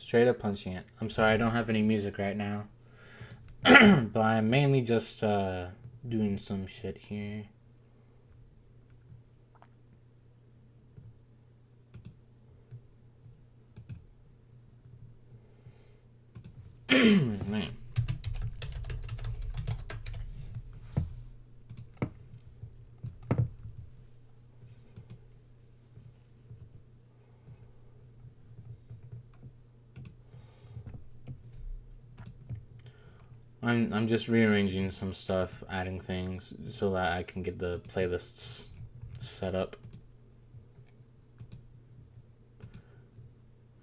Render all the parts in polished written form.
Straight up punching it. I'm sorry, I don't have any music right now. But I'm mainly just doing some shit here. Man. I'm just rearranging some stuff, adding things so that I can get the playlists set up.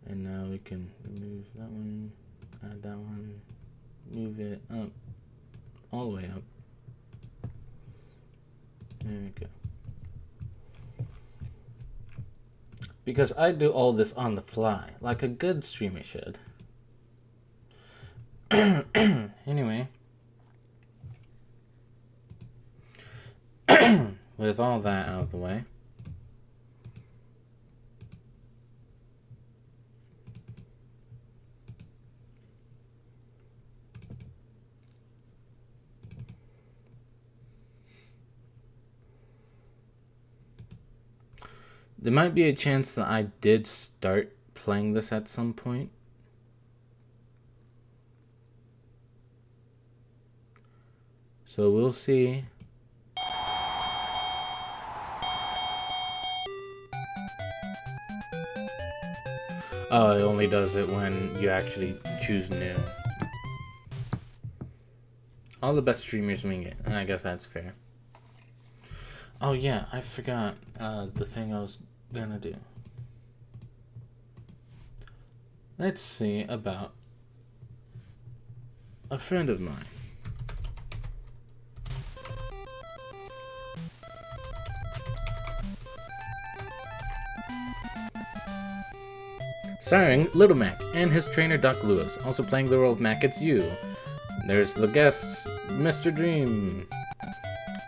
And now we can remove that one, add that one, move it up, all the way up. There we go. Because I do all this on the fly, like a good streamer should. Anyway. With all that out of the way. There might be a chance that I did start playing this at some point. So we'll see. Oh, it only does it when you actually choose new. All the best streamers wing it, and I guess that's fair. Oh yeah, I forgot the thing I was gonna do. Let's see about a friend of mine. Starring Little Mac and his trainer Doc Lewis, also playing the role of Mac It's You. There's the guests, Mr. Dream.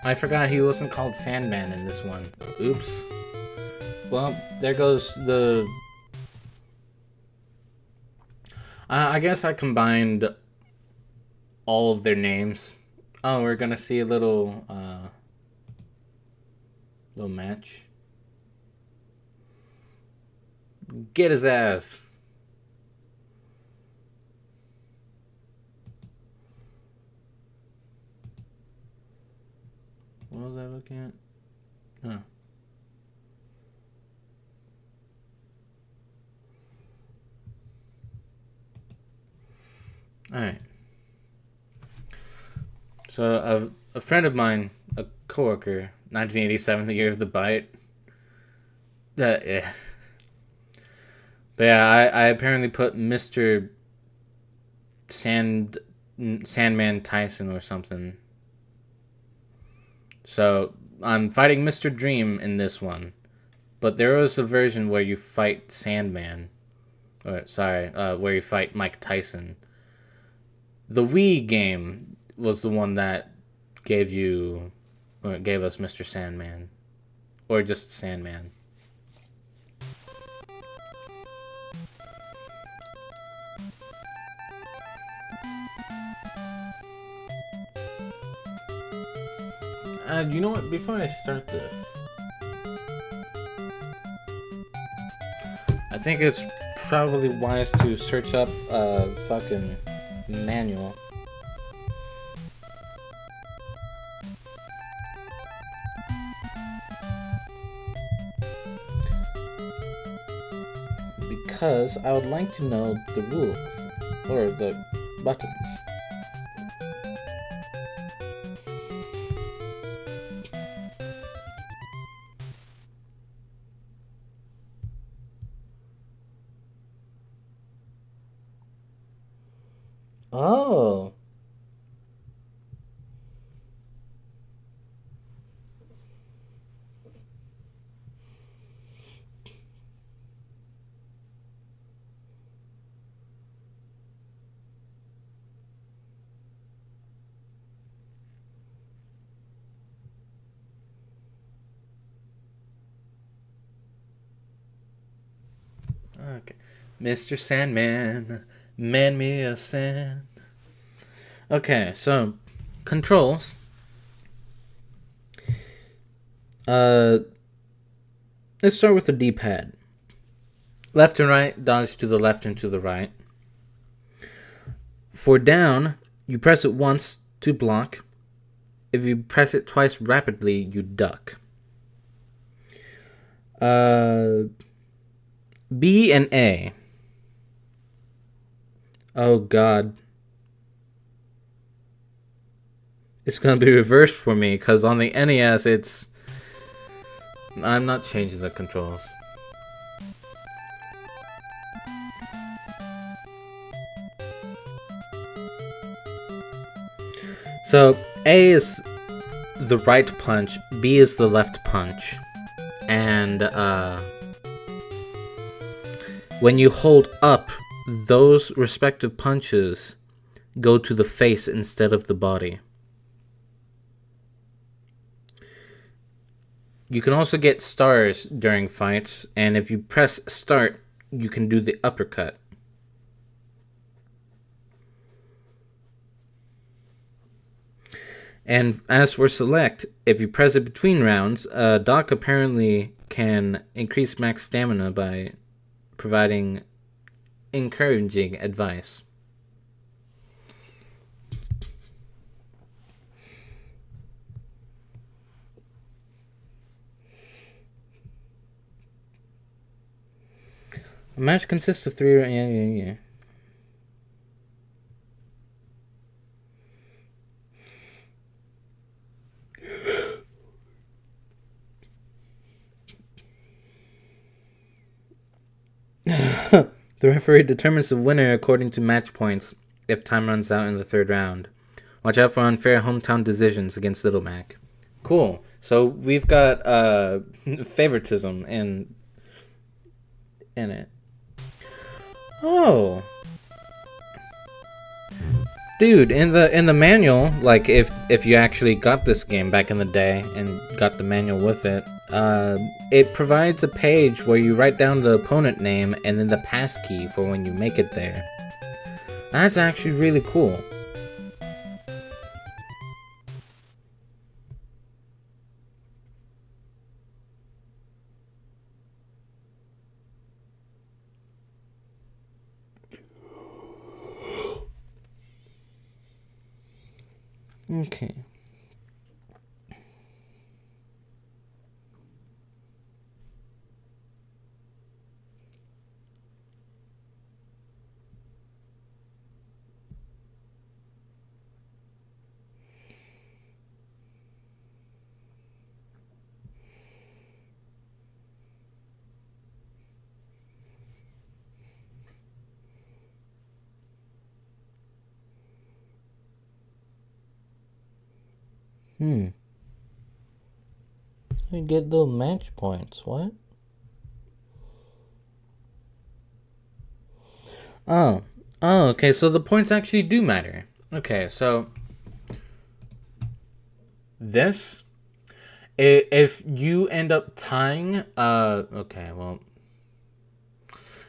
I forgot he wasn't called Sandman in this one. Oops. Well, there goes the... I guess I combined all of their names. Oh, we're gonna see a little match. Get his ass. What was I looking at? Oh. Alright. So, a friend of mine, a coworker, 1987, the year of the bite. Yeah. But yeah, I apparently put Mr. Sandman Tyson or something. So, I'm fighting Mr. Dream in this one. But there was a version where you fight Sandman. Where you fight Mike Tyson. The Wii game was the one that gave us Mr. Sandman. Or just Sandman. You know what? Before I start this, I think it's probably wise to search up a fucking manual. Because I would like to know the rules, or the buttons. Oh. Okay. Mr. Sandman, man me a sand. Okay, so controls. Let's start with the D-pad. Left and right, dodge to the left and to the right. For down, you press it once to block. If you press it twice rapidly, you duck. B and A. Oh god. It's gonna be reversed for me, because on the NES it's... I'm not changing the controls. So, A is the right punch, B is the left punch. And, when you hold up, those respective punches go to the face instead of the body. You can also get stars during fights, and if you press start, you can do the uppercut. And as for select, if you press it between rounds, Doc apparently can increase max stamina by providing encouraging advice. A match consists of 3... Yeah. The referee determines the winner according to match points if time runs out in the third round. Watch out for unfair hometown decisions against Little Mac. Cool. So we've got favoritism in it. Oh. Dude, in the manual, like if you actually got this game back in the day and got the manual with it, it provides a page where you write down the opponent name and then the passkey for when you make it there. That's actually really cool. Okay. I get little match points. What? Oh, okay. So the points actually do matter. Okay, so this, if you end up tying, okay, well,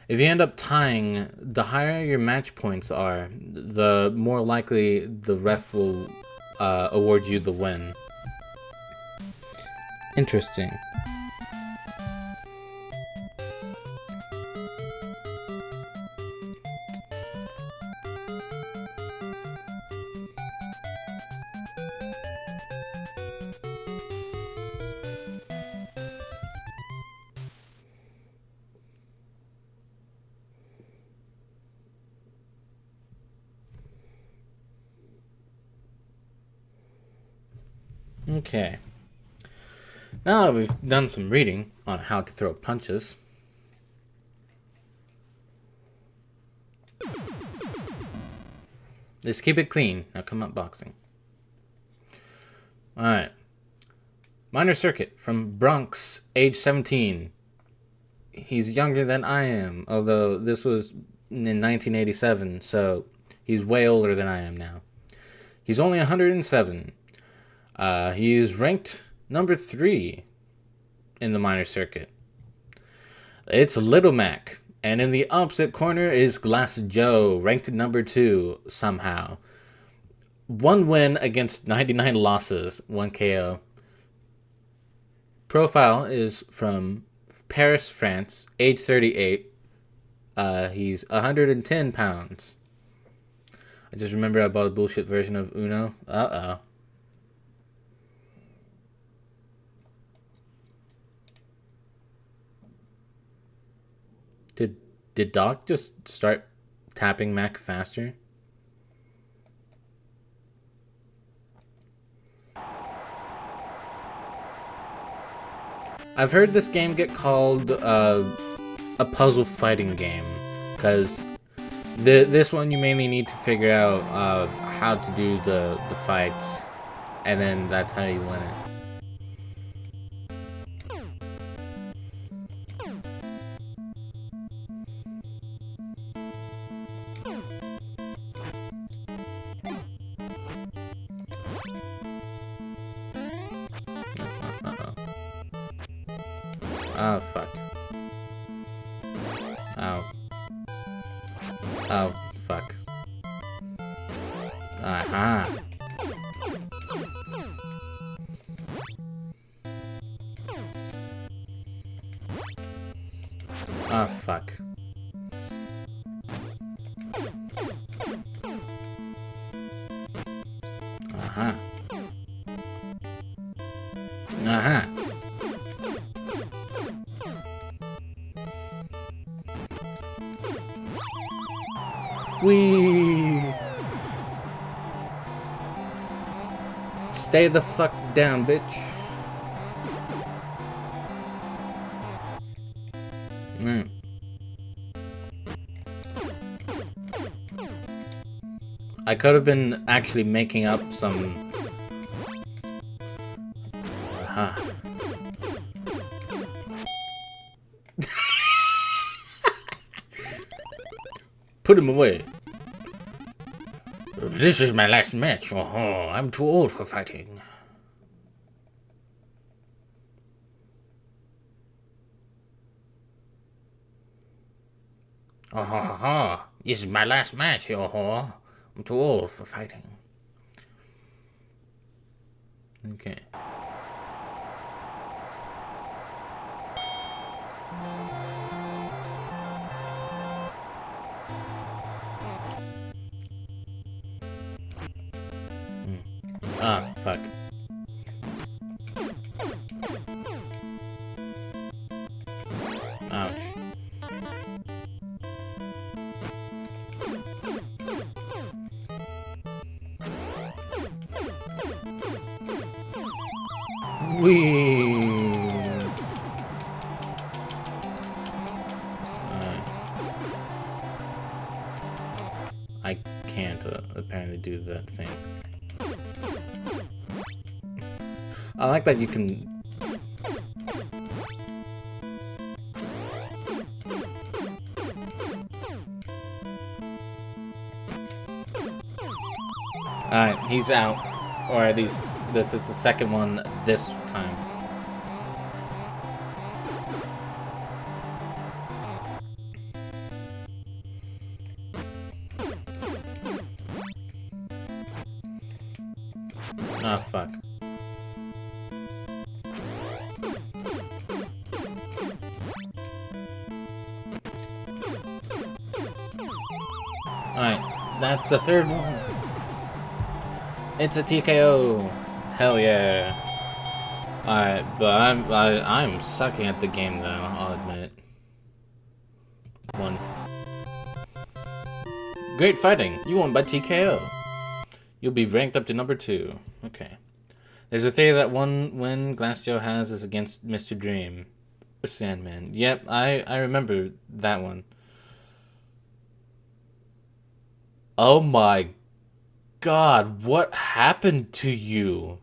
if you end up tying, the higher your match points are, the more likely the ref will award you the win. Interesting. Okay. Now that we've done some reading on how to throw punches, let's keep it clean. Now come up boxing. Alright. Minor Circuit from Bronx, age 17. He's younger than I am, although this was in 1987, so he's way older than I am now. He's only 107. He is ranked number 3 in the minor circuit. It's Little Mac, And in the opposite corner is Glass Joe, ranked at number 2 somehow. 1 win against 99 losses, 1 KO. Profile is from Paris, France, age 38. He's 110 pounds. I just remember I bought a bullshit version of Uno. Uh-oh. Did Doc just start tapping Mac faster? I've heard this game get called a puzzle fighting game, because this one you mainly need to figure out how to do the fights, and then that's how you win it. Oh, fuck. Oh. Oh, fuck. Aha. Oh, fuck. Aha. Aha. Whee! Stay the fuck down, bitch. I could have been actually making up some... Put him away. This is my last match. Oh, I'm too old for fighting. Oh, this is my last match. Oh, I'm too old for fighting. Okay. Ah, fuck. Ouch. Whee! I can't apparently do that thing. I like that you can... Alright, he's out. Or at least this is the second one this time. Ah, fuck. Alright, that's the third one. It's a TKO. Hell yeah. Alright, but I'm sucking at the game though, I'll admit. 1. Great fighting. You won by TKO. You'll be ranked up to number 2. Okay. There's a theory that one win Glass Joe has is against Mr. Dream. Or Sandman. Yep, I remember that one. Oh my God, what happened to you?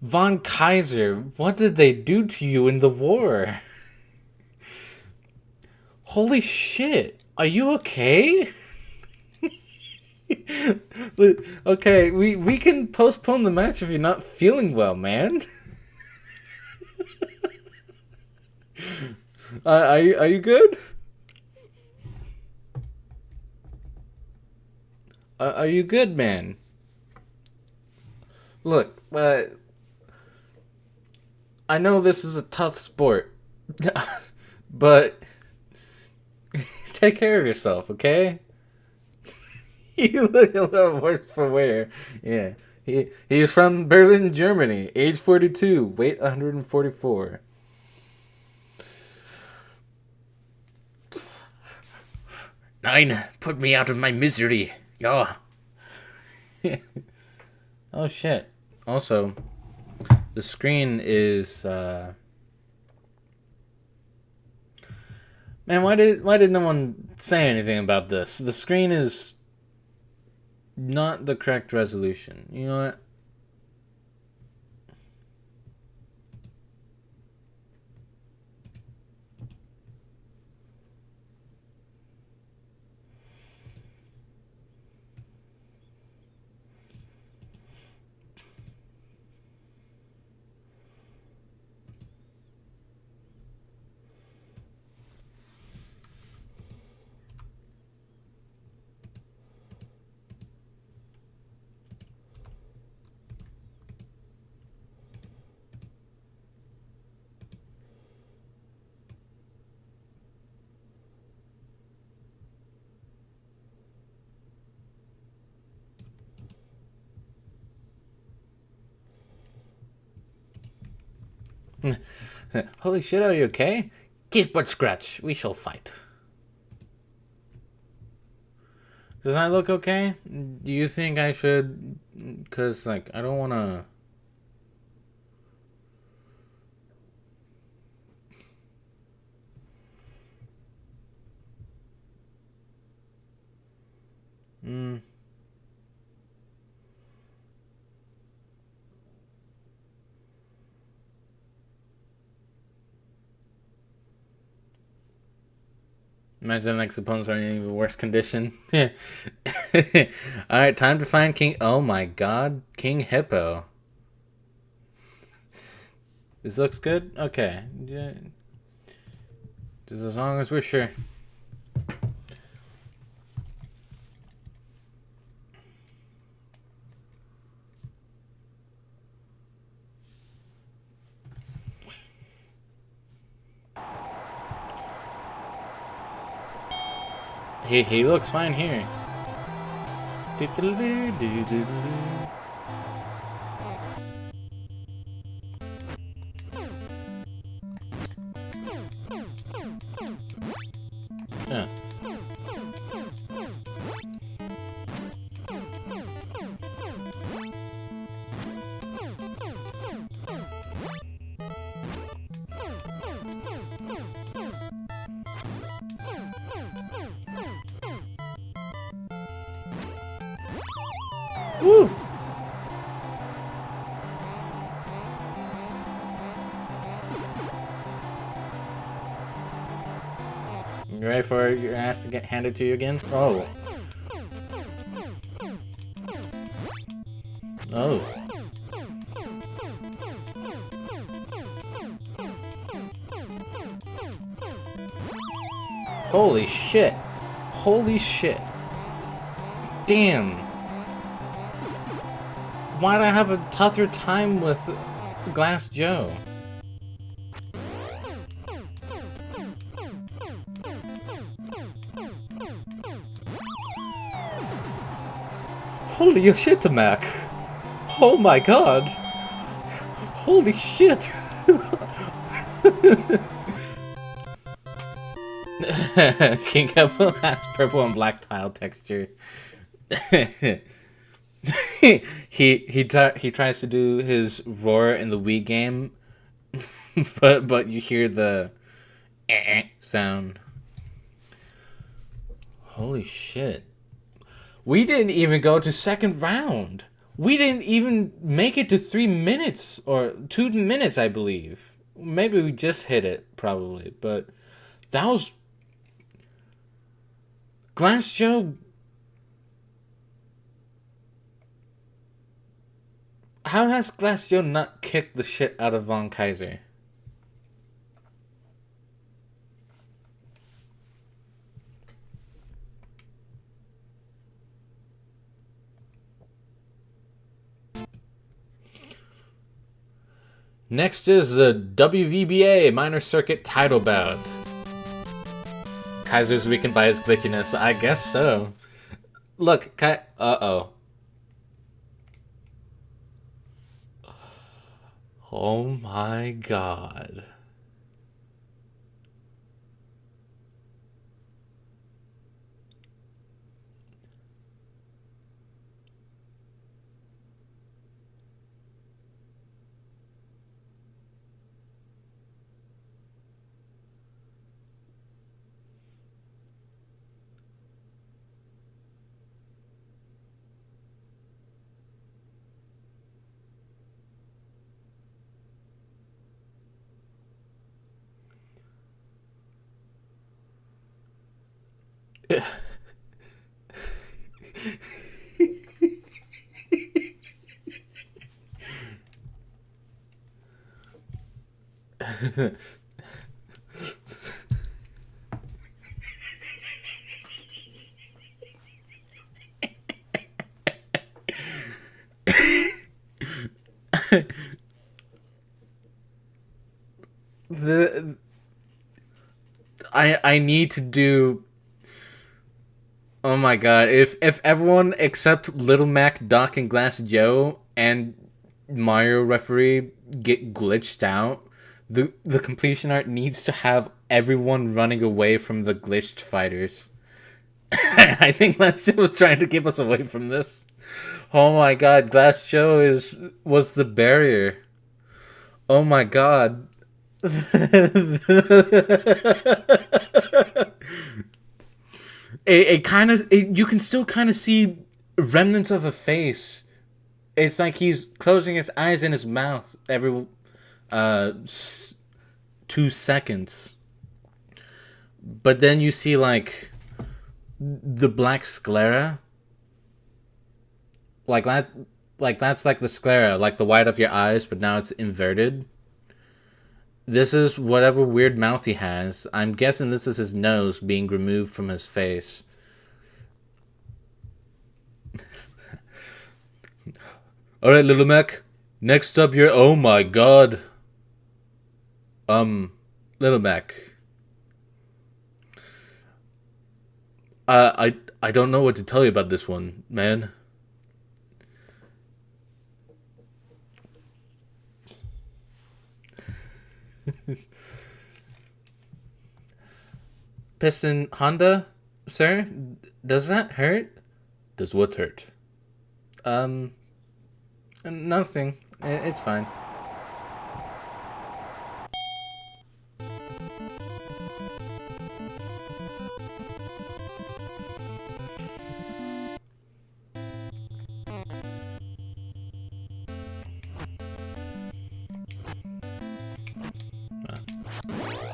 Von Kaiser, what did they do to you in the war? Holy shit, are you okay? Okay, we can postpone the match if you're not feeling well, man. Are you good? Are you good, man? Look, I know this is a tough sport, but take care of yourself, okay? You look a little worse for wear. Yeah. He's from Berlin, Germany, age 42, weight 144. Nine, put me out of my misery. Yeah. Oh shit. Also, the screen is man, why did no one say anything about this? The screen is not the correct resolution. You know what? Holy shit, are you okay? Give but scratch. We shall fight. Does that look okay? Do you think I should? Because, like, I don't want to. Imagine like opponents are in even worse condition. Alright, time to find King. Oh my god, King Hippo. This looks good? Okay. Yeah. Just as long as we're sure. He looks fine here. Yeah. Woo! You ready for your ass to get handed to you again? Oh. Oh. Holy shit. Holy shit. Damn. Why'd I have a tougher time with Glass Joe? Holy shit, Mac. Oh my god. Holy shit. King Hippo has purple and black tile texture. he tries to do his roar in the Wii game, but you hear the sound. Holy shit. We didn't even go to second round. We didn't even make it to 3 minutes or 2 minutes, I believe. Maybe we just hit it, probably, but that was Glass Joe. How has Glass Joe not kicked the shit out of Von Kaiser? Next is the WVBA Minor Circuit title bout. Kaiser's weakened by his glitchiness. I guess so. Look, uh-oh. Oh my god. I need to do. Oh my god! If everyone except Little Mac, Doc, and Glass Joe and Mario referee get glitched out, the completion art needs to have everyone running away from the glitched fighters. I think Glass Joe was trying to keep us away from this. Oh my god! Glass Joe was the barrier. Oh my god. it kind of you can still kind of see remnants of a face. It's like he's closing his eyes and his mouth every 2 seconds. But then you see like the black sclera. Like that's like the sclera, like the white of your eyes, but now it's inverted. This is whatever weird mouth he has. I'm guessing this is his nose being removed from his face. Alright, Little Mac. Next up, you're... Oh my god. Little Mac. I don't know what to tell you about this one, man. Piston Honda, sir? Does that hurt? Does what hurt? Nothing. It's fine.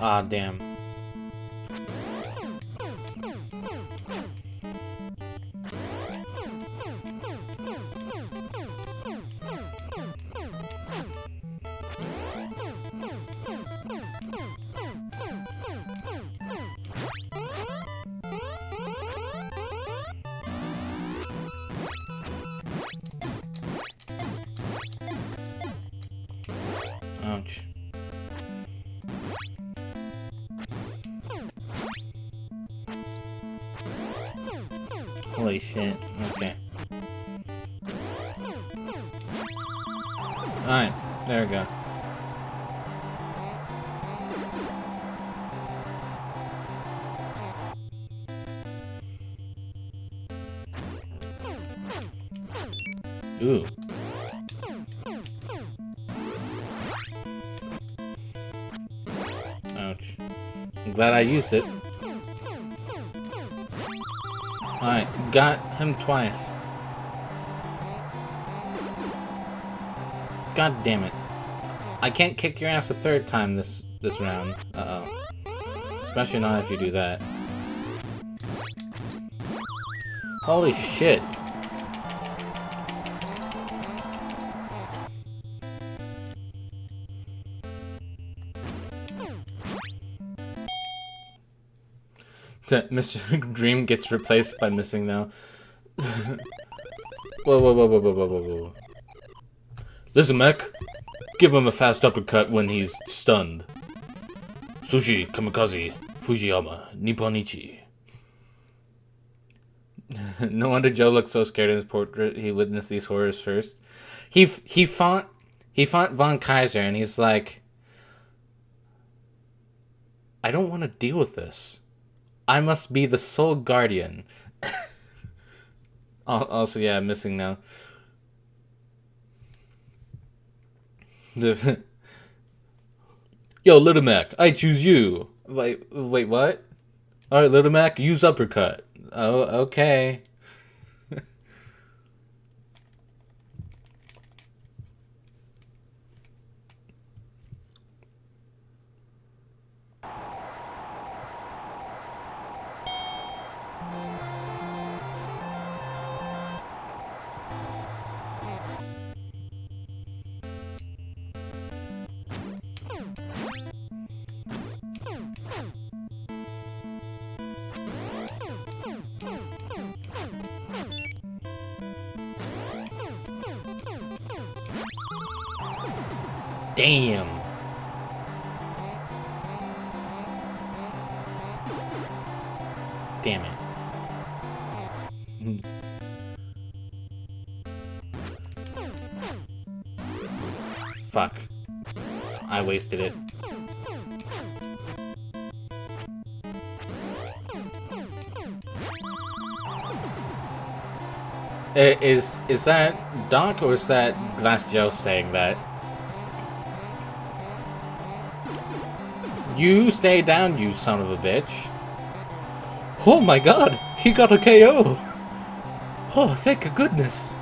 Ah, damn. Ouch. Holy shit. Okay. Alright, there we go. Ooh. Ouch. I'm glad I used it. Alright, got him twice. God damn it. I can't kick your ass a third time this round. Uh-oh. Especially not if you do that. Holy shit. Mr. Dream gets replaced by Missing now. Whoa. Listen, Mac. Give him a fast uppercut when he's stunned. Sushi Kamikaze Fujiyama Nipponichi. No wonder Joe looks so scared in his portrait. He witnessed these horrors first. He fought Von Kaiser, and he's like, I don't want to deal with this. I must be the sole guardian. Also, yeah, I'm missing now. Yo, Little Mac, I choose you. Wait, what? Alright, Little Mac, use uppercut. Oh, okay. Damn. Damn it. Fuck. I wasted it. Is that Doc or is that Glass Joe saying that? You stay down, you son of a bitch. Oh my god, he got a KO. Oh, thank goodness.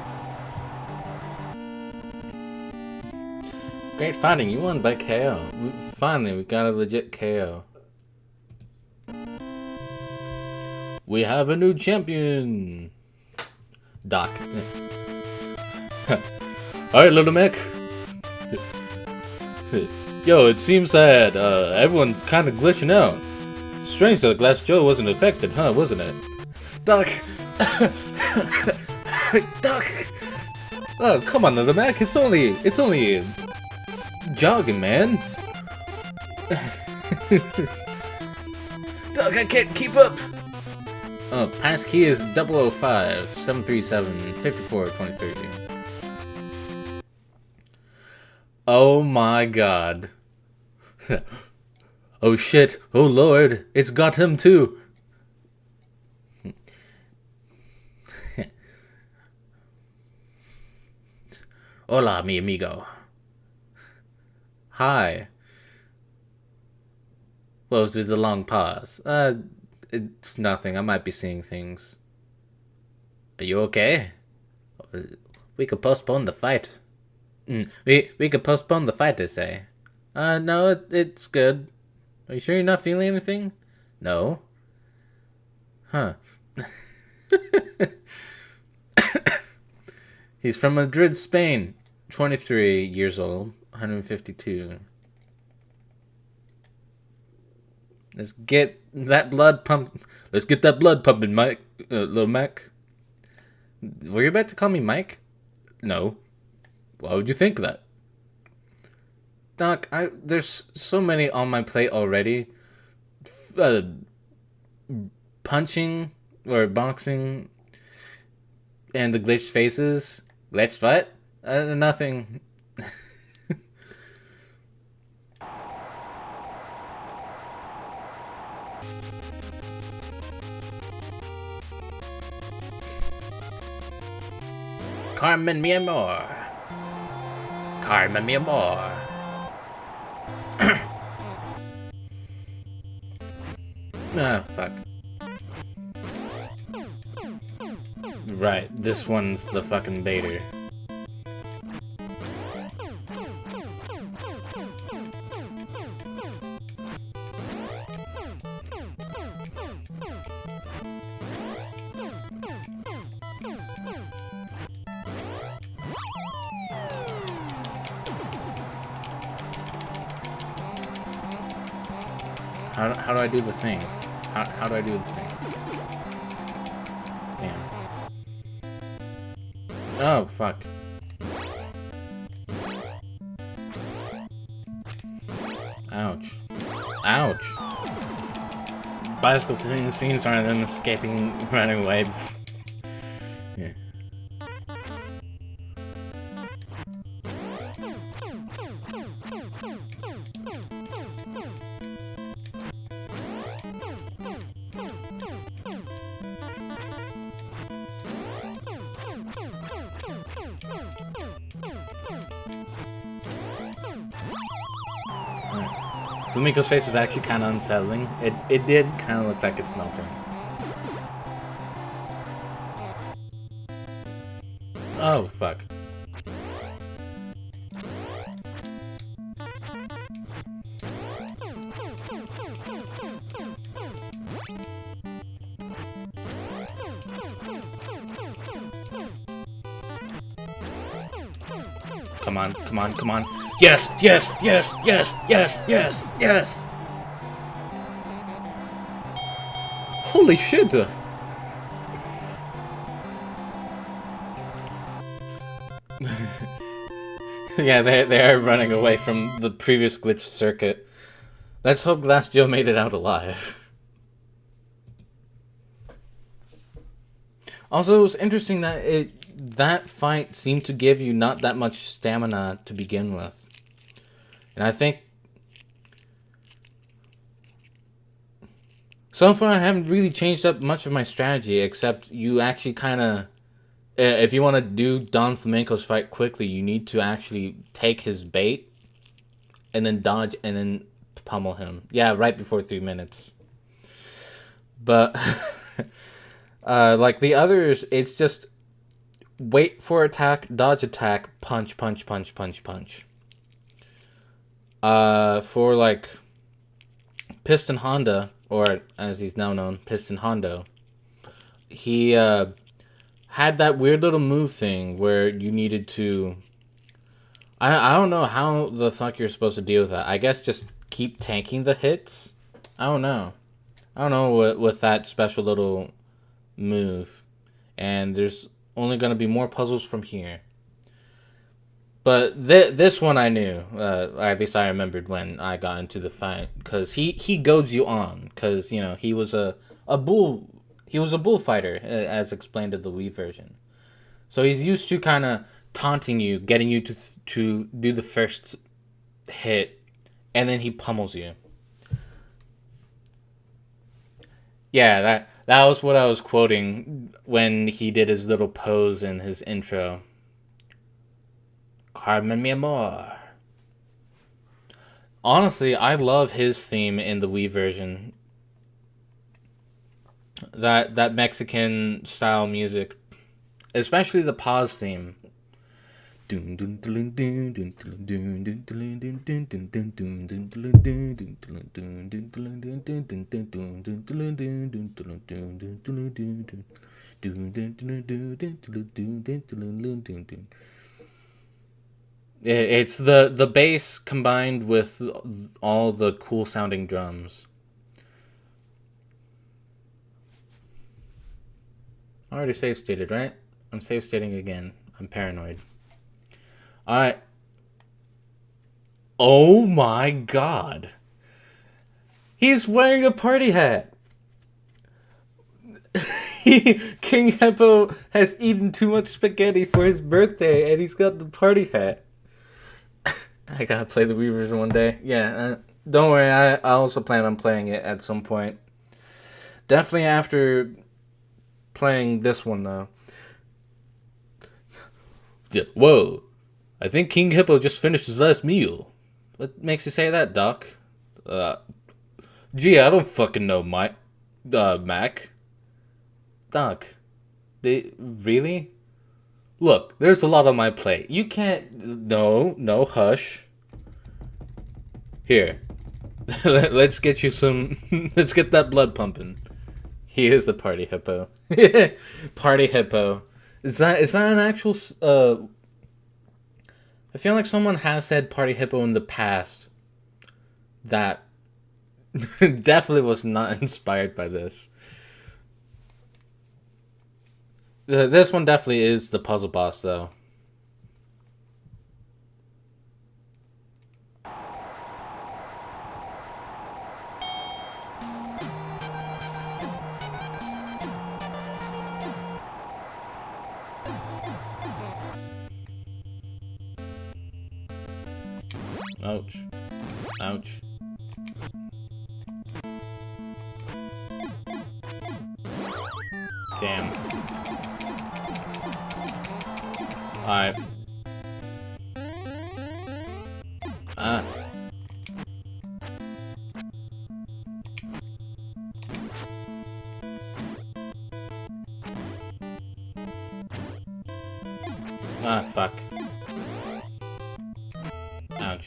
Great fighting, you won by KO. Finally, we got a legit KO. We have a new champion. Doc. Alright, Little Mac. Yo, it seems that everyone's kind of glitching out. Strange that Glass Joe wasn't affected, huh? Wasn't it? Doc. Doc. Oh, come on, Little Mac. It's only jogging, man. Doc, I can't keep up. Passkey is 005 737 5423. Oh my god. Oh shit, oh lord, it's got him too. Hola, mi amigo. Hi. What was with the long pause? It's nothing, I might be seeing things. Are you okay? We could postpone the fight. We could postpone the fight, they say. No, it's good. Are you sure you're not feeling anything? No. Huh. He's from Madrid, Spain. 23 years old. 152. Let's get that blood pump. Let's get that blood pumping, Mike. Little Mac. Were you about to call me Mike? No. Why would you think that? Doc, there's so many on my plate already. Punching or boxing and the glitched faces. Glitched what? Nothing. Carmen mi amor. Carmen mi amor. Ah, fuck. Right, this one's the fucking baiter. How do I do the thing? How do I do the thing? Damn. Oh, fuck. Ouch. Bicycle scenes are them escaping, running away. Yeah. Flamenco's face is actually kind of unsettling. It did kind of look like it's melting. Oh, fuck. Come on, come on, come on. Yes, yes, yes, yes, yes, yes, yes. Holy shit. Yeah, they are running away from the previous glitched circuit. Let's hope Glass Joe made it out alive. Also, it was interesting that that fight seemed to give you not that much stamina to begin with. And I think so far I haven't really changed up much of my strategy, except you actually kind of, if you want to do Don Flamenco's fight quickly, you need to actually take his bait and then dodge and then pummel him. Yeah, right before 3 minutes. But like the others, it's just wait for attack, dodge attack, punch, punch, punch, punch, punch. For like Piston Honda, or as he's now known, Piston Hondo, he had that weird little move thing where you needed to, I don't know how the fuck you're supposed to deal with that. I guess just keep tanking the hits. I don't know with that special little move. And there's only going to be more puzzles from here. But this one I knew, at least I remembered when I got into the fight, because he goads you on, because you know he was a bullfighter, as explained in the Wii version. So he's used to kind of taunting you, getting you to do the first hit, and then he pummels you. Yeah, that was what I was quoting when he did his little pose in his intro. Carmen mi amor. Honestly, I love his theme in the Wii version. That Mexican style music, especially the pause theme. It's the bass combined with all the cool sounding drums. I already save stated, right? I'm save stating again. I'm paranoid. Alright. Oh my god. He's wearing a party hat. King Hippo has eaten too much spaghetti for his birthday and he's got the party hat. I gotta play the Wii version one day. Yeah, don't worry. I also plan on playing it at some point. Definitely after playing this one, though. Yeah, whoa. I think King Hippo just finished his last meal. What makes you say that, Doc? Gee, I don't fucking know, Mac. Doc. Really? Look, there's a lot on my plate. You can't... No, hush. Here. Let's get you some... Let's get that blood pumping. He is the party hippo. Party hippo. Is that an actual... I feel like someone has said party hippo in the past. That definitely was not inspired by this. This one definitely is the puzzle boss, though. Ouch. Ouch. Damn. Alright. Ah. Ah, fuck. Ouch.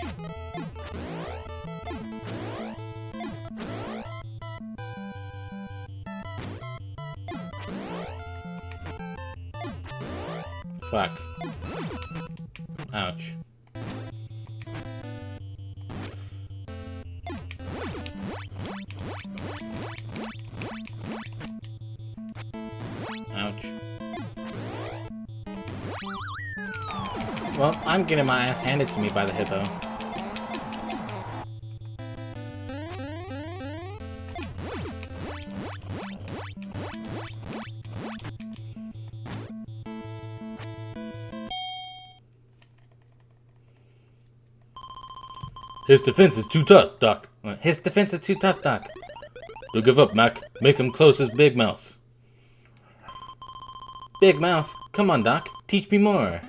Fuck. Ouch. Ouch. Well, I'm getting my ass handed to me by the hippo. His defense is too tough, Doc. His defense is too tough, Doc. Don't give up, Mac. Make him close his big mouth. Big mouth? Come on, Doc. Teach me more.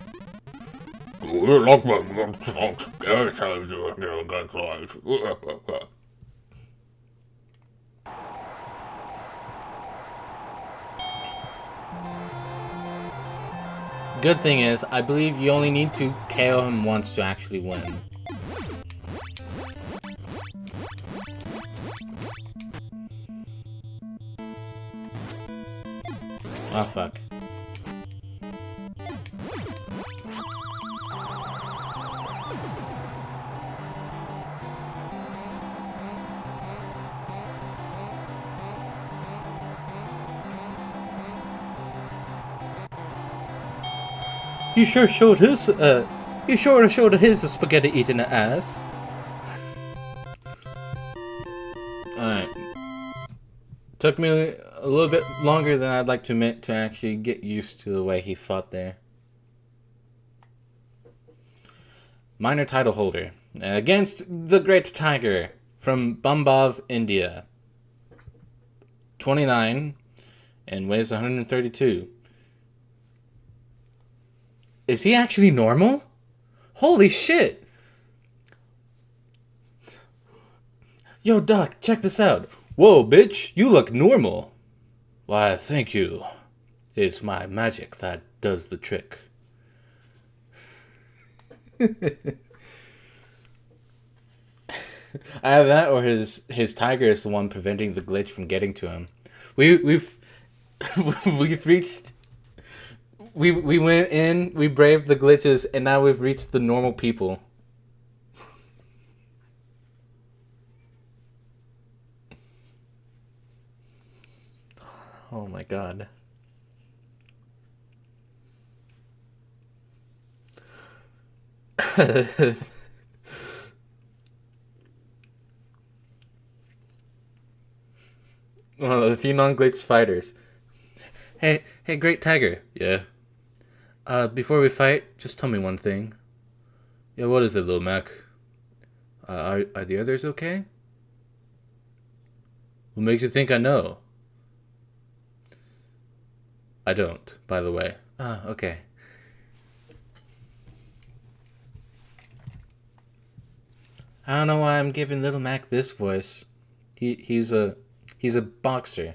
Good thing is, I believe you only need to KO him once to actually win. Oh, fuck. You sure showed his spaghetti eating ass. Alright. Took me a little bit longer than I'd like to admit to actually get used to the way he fought there. Minor title holder. Against the Great Tiger from Bombay, India. 29 and weighs 132. Is he actually normal? Holy shit! Yo, Doc, check this out. Whoa, bitch, you look normal. Why, thank you. It's my magic that does the trick. Either that or his tiger is the one preventing the glitch from getting to him. We've reached. We went in, we braved the glitches, and now we've reached the normal people. Oh my god. One of the few non-glitch fighters. Hey, Great Tiger. Yeah. Before we fight, just tell me one thing. Yeah, what is it, Lil Mac? Are the others okay? What makes you think I know? I don't, by the way. Ah, okay. I don't know why I'm giving Little Mac this voice. He's a boxer.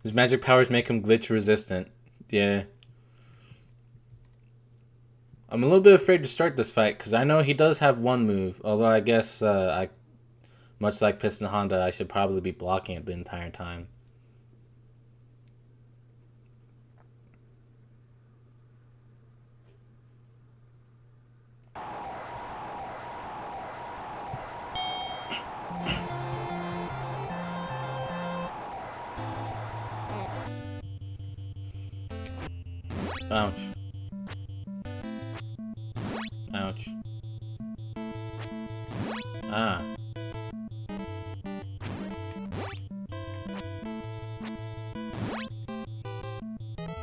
His magic powers make him glitch resistant. Yeah. I'm a little bit afraid to start this fight because I know he does have one move. Although I guess much like Piston Honda, I should probably be blocking it the entire time. Ouch. Ouch. Ah.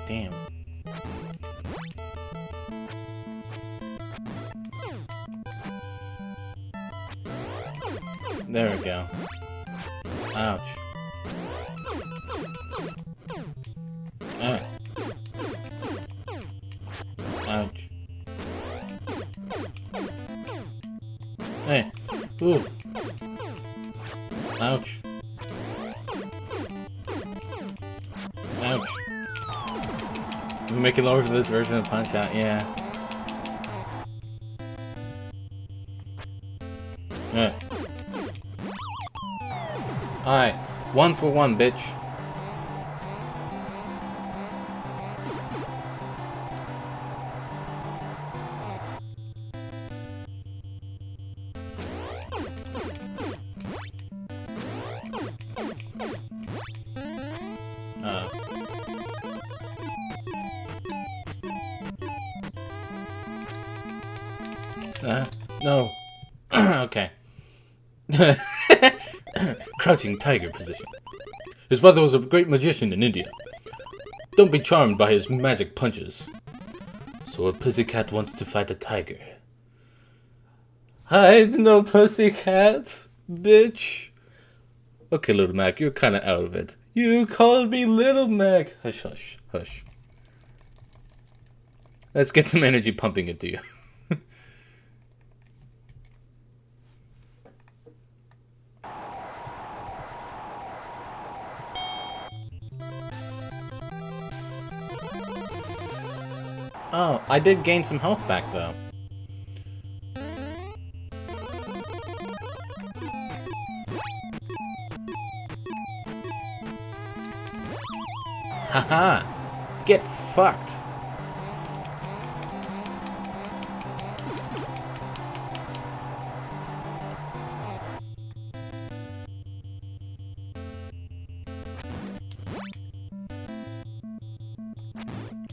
Damn. There we go. Ouch. Ouch. Hey. Ooh. Ouch. Ouch. We make it lower for this version of Punch Out, yeah. Yeah. Alright. 1 for 1, bitch. No. Okay. Crouching tiger position. His father was a great magician in India. Don't be charmed by his magic punches. So a pussycat wants to fight a tiger. Hide no pussycat, bitch. Okay, Little Mac, you're kind of out of it. You called me Little Mac. Hush, hush, hush. Let's get some energy pumping into you. Oh, I did gain some health back, though. Haha! Get fucked!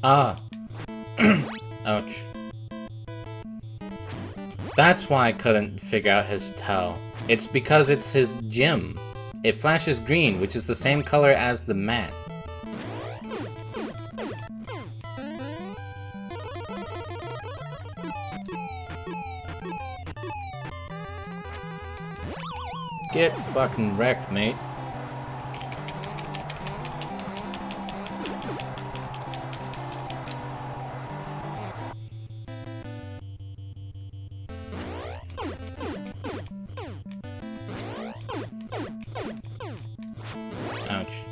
Ah. Ouch. That's why I couldn't figure out his tell. It's because it's his gem. It flashes green, which is the same color as the mat. Get fucking wrecked, mate. Ouch.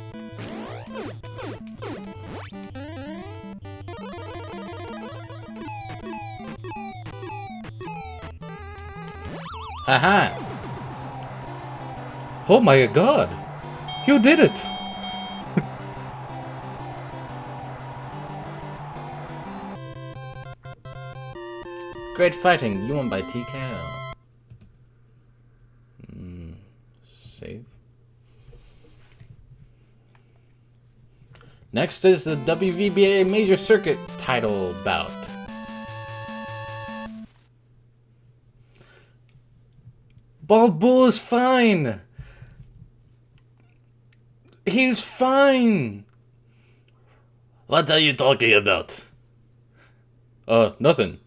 Haha! Oh my god! You did it! Great fighting, you won by TKO. Save. Next is the WVBA Major Circuit title bout. Bald Bull is fine! He's fine! What are you talking about? Nothing.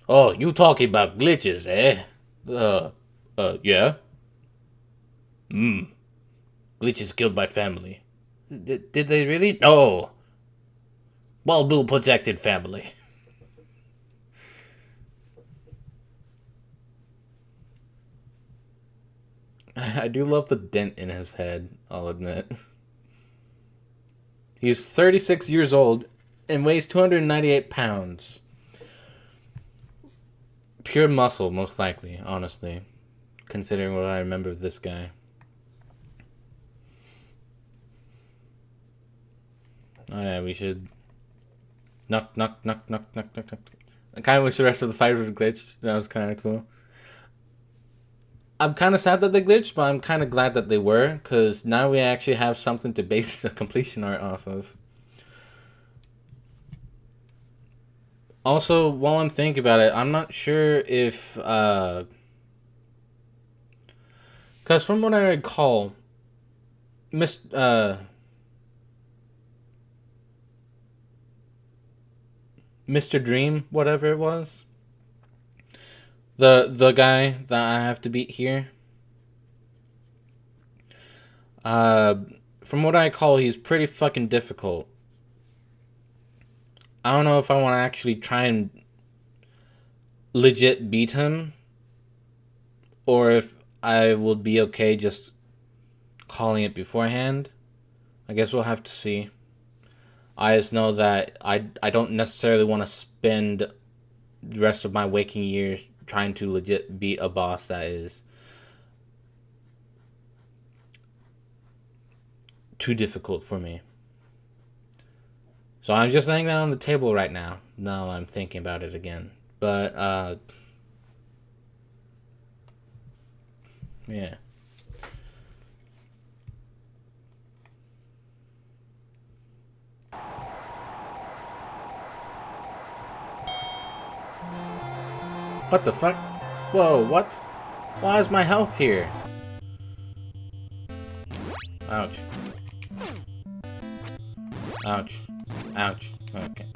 Oh, you talking about glitches, eh? Yeah? Glitches killed my family. Did they really? No! Bald Bull protected family. I do love the dent in his head, I'll admit. He's 36 years old and weighs 298 pounds. Pure muscle, most likely, honestly. Considering what I remember of this guy. Oh yeah, we should... Knock. I kind of wish the rest of the fight would glitched. That was kind of cool. I'm kind of sad that they glitched, but I'm kind of glad that they were, because now we actually have something to base the completion art off of. Also, while I'm thinking about it, I'm not sure if... Because from what I recall, Mr. Dream, whatever it was, The guy that I have to beat here. From what I recall, he's pretty fucking difficult. I don't know if I want to actually try and legit beat him, or if I will be okay just calling it beforehand. I guess we'll have to see. I just know that I don't necessarily want to spend the rest of my waking years trying to legit beat a boss that is too difficult for me. So I'm just laying that on the table right now. Now I'm thinking about it again. But, yeah. What the fuck? Whoa, what? Why is my health here? Ouch. Ouch. Ouch. Okay.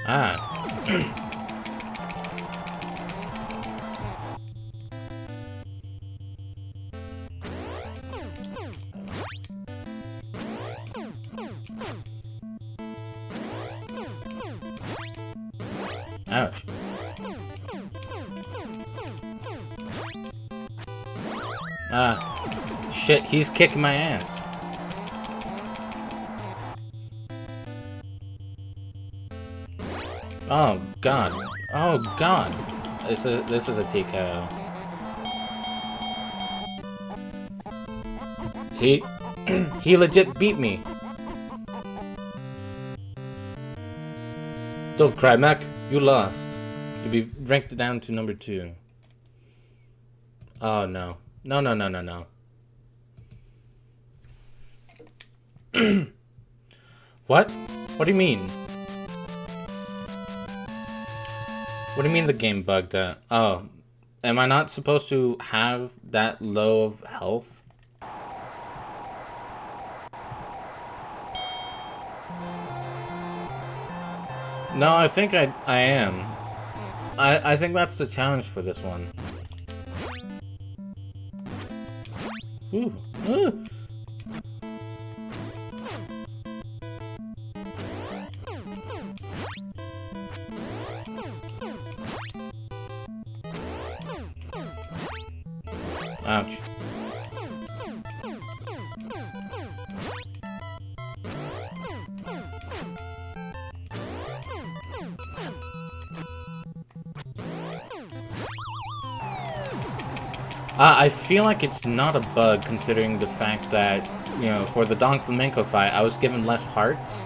Ah. Ouch. Ah. Shit, he's kicking my ass. Oh god. Oh god. This is a TKO. He legit beat me. Don't cry, Mac. You lost. You'll be ranked down to number 2. Oh no. No. What? What do you mean? What do you mean the game bugged out? Oh. Am I not supposed to have that low of health? No, I think I am. I think that's the challenge for this one. Ooh. Ooh. Ouch. I feel like it's not a bug, considering the fact that, you know, for the Don Flamenco fight, I was given less hearts.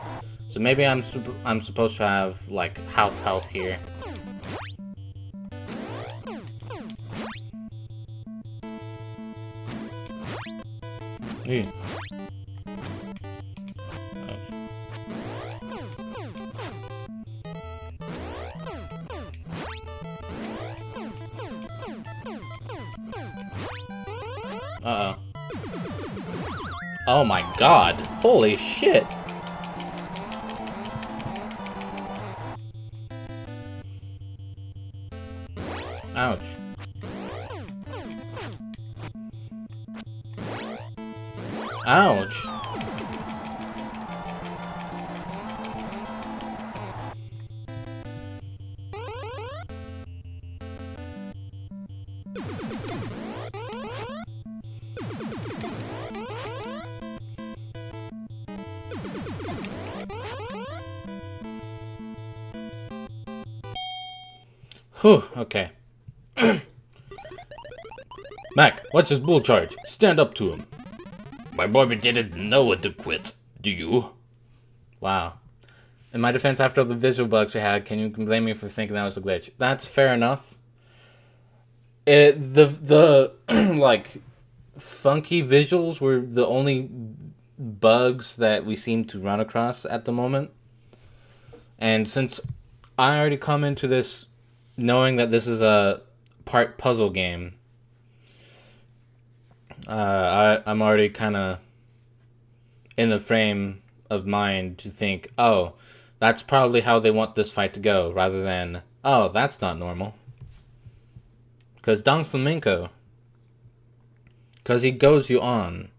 So maybe I'm supposed to have, like, half health here. Ew. Uh-oh. Oh my god. Holy shit. Ouch. Ouch. Whew, okay. Mac, what's his bull charge? Stand up to him. My boy didn't know when to quit. Do you? Wow. In my defense, after the visual bugs we had, can you blame me for thinking that was a glitch? That's fair enough. The like, funky visuals were the only bugs that we seem to run across at the moment. And since I already come into this knowing that this is a part puzzle game, I'm already kind of in the frame of mine to think, oh, that's probably how they want this fight to go, rather than, oh, that's not normal. Because Don Flamenco, because he goes you on,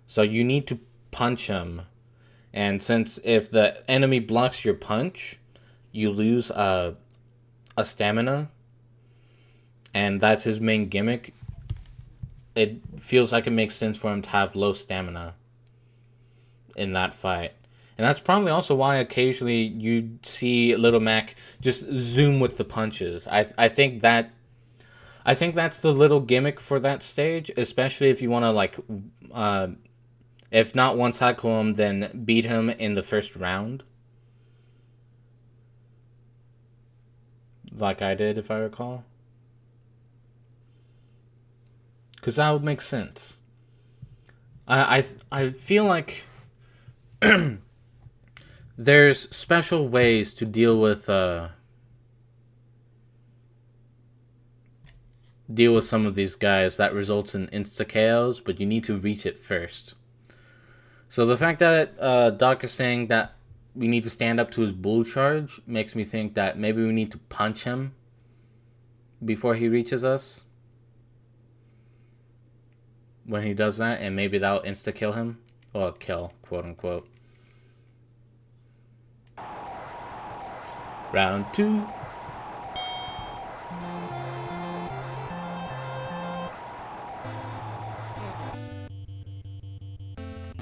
so you need to punch him. And since if the enemy blocks your punch, you lose a stamina, and that's his main gimmick, it feels like it makes sense for him to have low stamina in that fight. And that's probably also why occasionally you see Little Mac just zoom with the punches. I think that's the little gimmick for that stage, especially if you want to, like, if not one cycle him, then beat him in the first round. Like I did, if I recall. Because that would make sense. I feel like there's special ways to deal with some of these guys that results in insta KOs, but you need to reach it first. So the fact that Doc is saying that we need to stand up to his bull charge makes me think that maybe we need to punch him before he reaches us. When he does that, and maybe that'll insta kill him. Or kill, quote unquote. Round 2.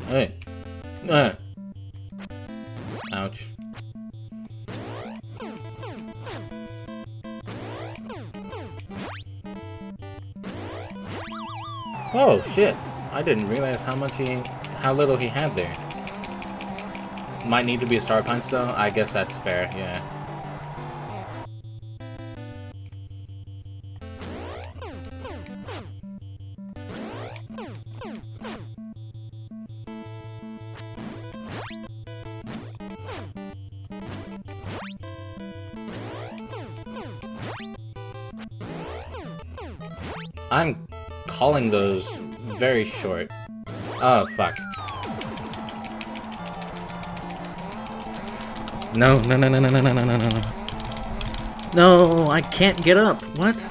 Hey. Ouch. Oh shit! I didn't realize how little he had there. Might need to be a star punch though. I guess that's fair. Yeah. I'm calling those very short. Oh, fuck. No. No, I can't get up. What?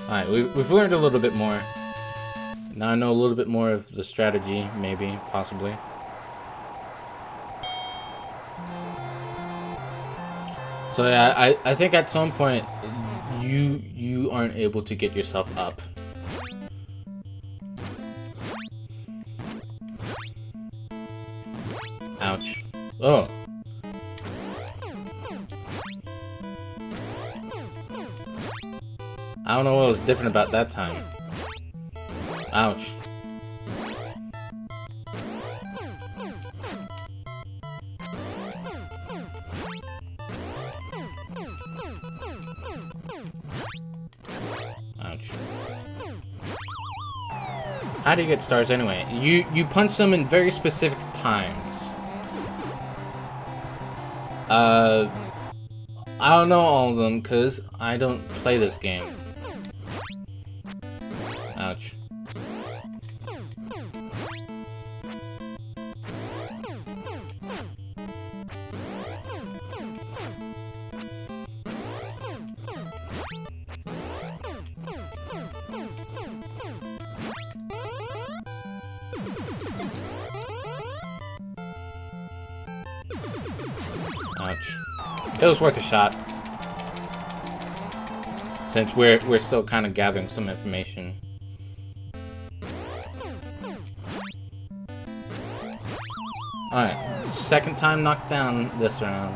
Alright, we've learned a little bit more. Now I know a little bit more of the strategy, maybe, possibly. So yeah, I think at some point you aren't able to get yourself up. Ouch. Oh. I don't know what was different about that time. Ouch. Ouch. How do you get stars anyway? You punch them in very specific times. I don't know all of them because I don't play this game. Ouch. Ouch. It was worth a shot. Since we're still kind of gathering some information. Alright, second time knocked down this round.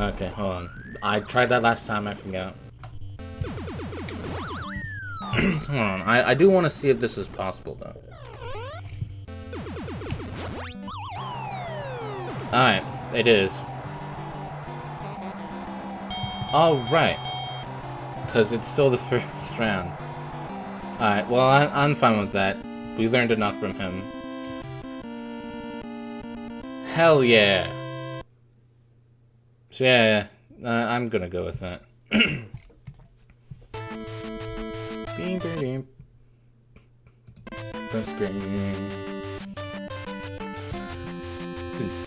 Okay, hold on. I tried that last time, I forgot. Hold on, I do want to see if this is possible, though. Alright, it is. Alright. because it's still the first round. Alright, well, I'm fine with that. We learned enough from him. Hell yeah. So yeah, I'm gonna go with that.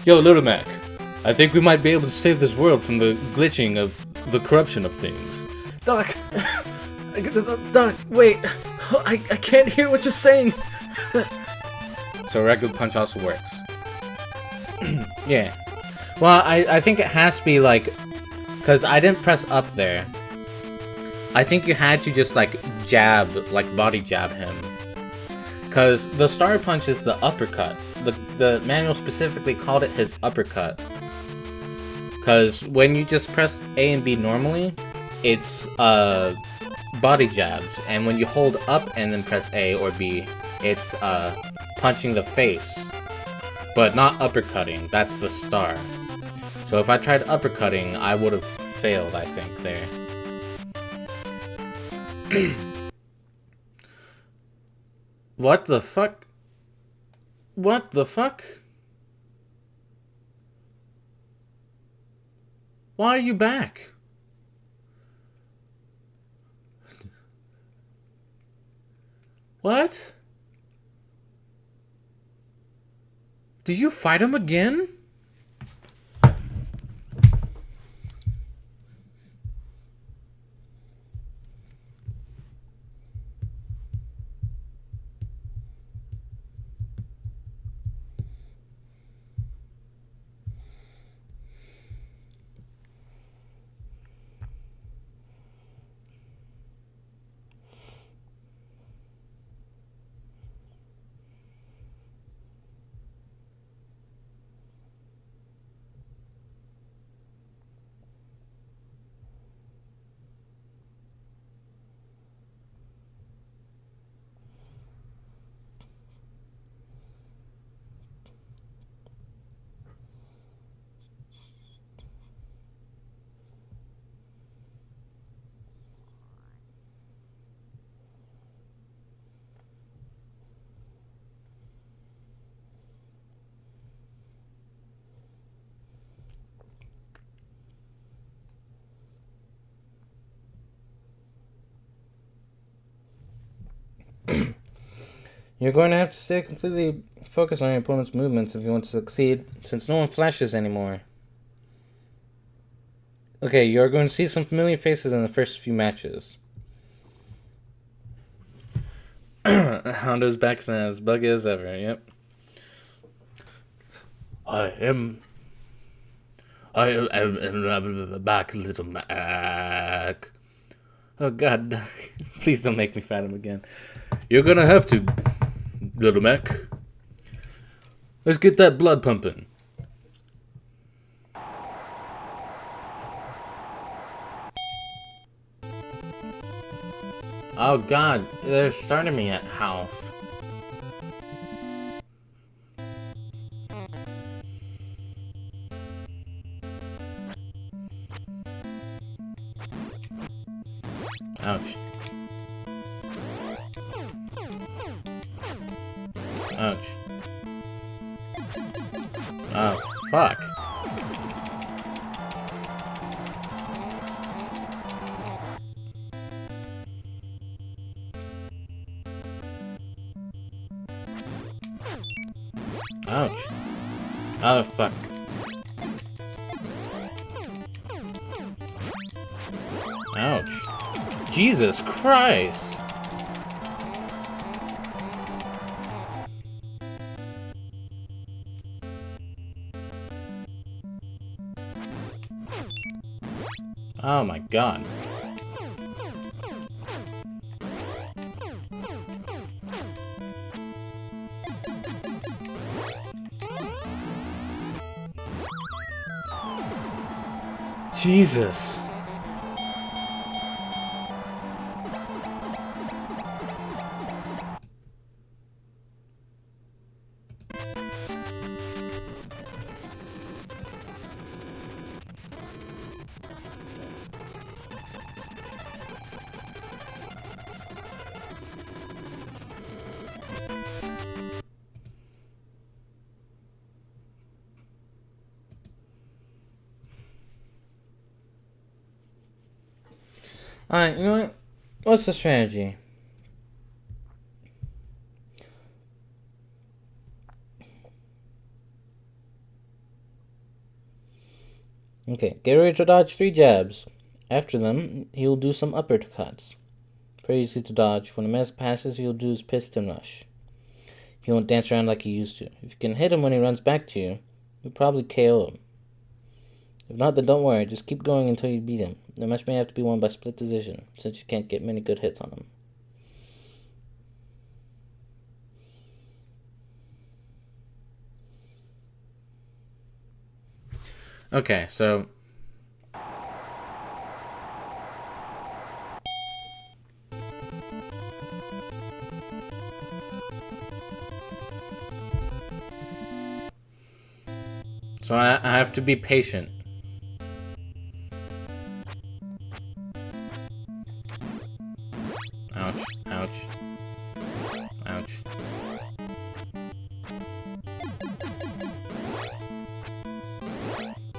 Yo, Little Mac. I think we might be able to save this world from the glitching of the corruption of things. Doc! Doc, wait! I can't hear what you're saying! So regular punch also works. Yeah. Well, I think it has to be like... Because I didn't press up there. I think you had to just like jab, like body jab him. Because the star punch is the uppercut. The manual specifically called it his uppercut. Because when you just press A and B normally, it's body jabs. And when you hold up and then press A or B, it's punching the face. But not uppercutting, that's the star. So if I tried uppercutting, I would have failed, I think, there. What the fuck? What the fuck? Why are you back? What? Did you fight him again? You're going to have to stay completely focused on your opponent's movements if you want to succeed, since no one flashes anymore. Okay, you're going to see some familiar faces in the first few matches. Hondo's back as buggy as ever, yep. I am back, Little Mac. Oh god, please don't make me fight him again. You're gonna have to, Little Mac. Let's get that blood pumping. Oh god, they're starting me at half. Ouch. Ouch. Oh, fuck. Ouch. Oh, fuck. Ouch. Jesus Christ. Oh my god. Jesus. Alright, you know what? What's the strategy? Okay, get ready to dodge 3 jabs. After them, he'll do some uppercuts. Pretty easy to dodge. When the mask passes, he'll do his piston rush. He won't dance around like he used to. If you can hit him when he runs back to you, you'll probably KO him. If not, then don't worry. Just keep going until you beat him. The match may have to be won by split decision, since you can't get many good hits on him. Okay, so... So I have to be patient. Ouch, ouch. Ouch.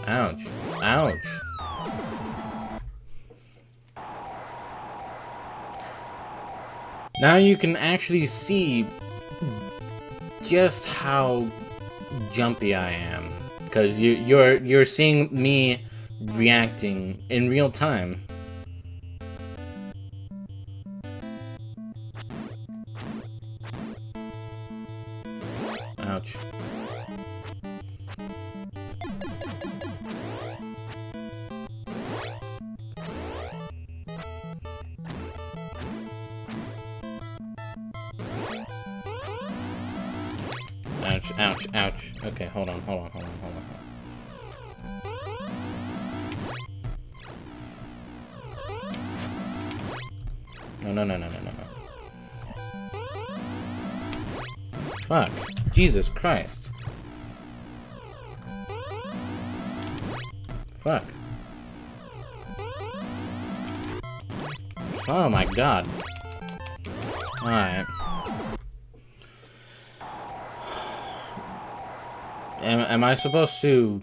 Ouch. Ouch. Now you can actually see just how jumpy I am, because you're seeing me reacting in real time. Ouch. Ouch, ouch, ouch. Okay, hold on. No. Fuck. Jesus Christ. Fuck. Oh my god. Alright. Am I supposed to...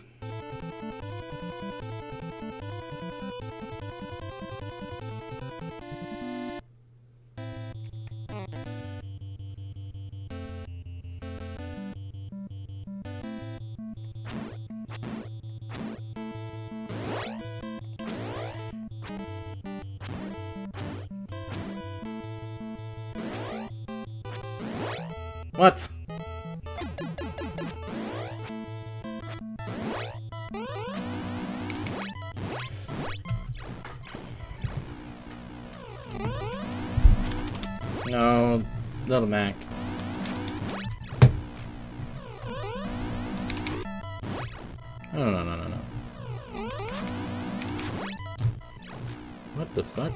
What? No, Little Mac. No. What the fuck?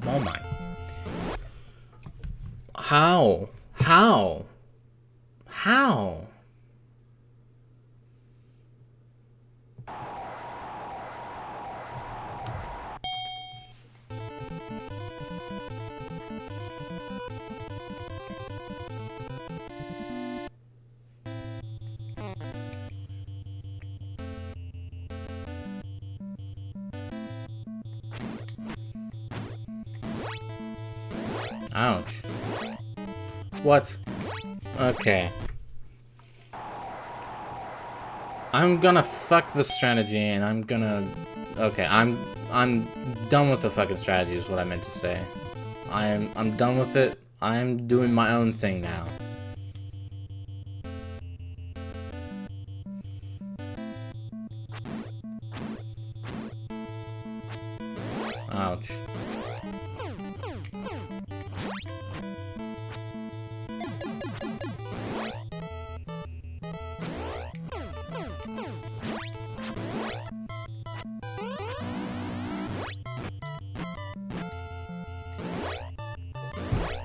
Oh my. How? How? How? Ouch. What? Okay. I'm gonna fuck the strategy and I'm gonna... Okay, I'm done with the fucking strategy is what I meant to say. I'm done with it. I'm doing my own thing now. Ouch.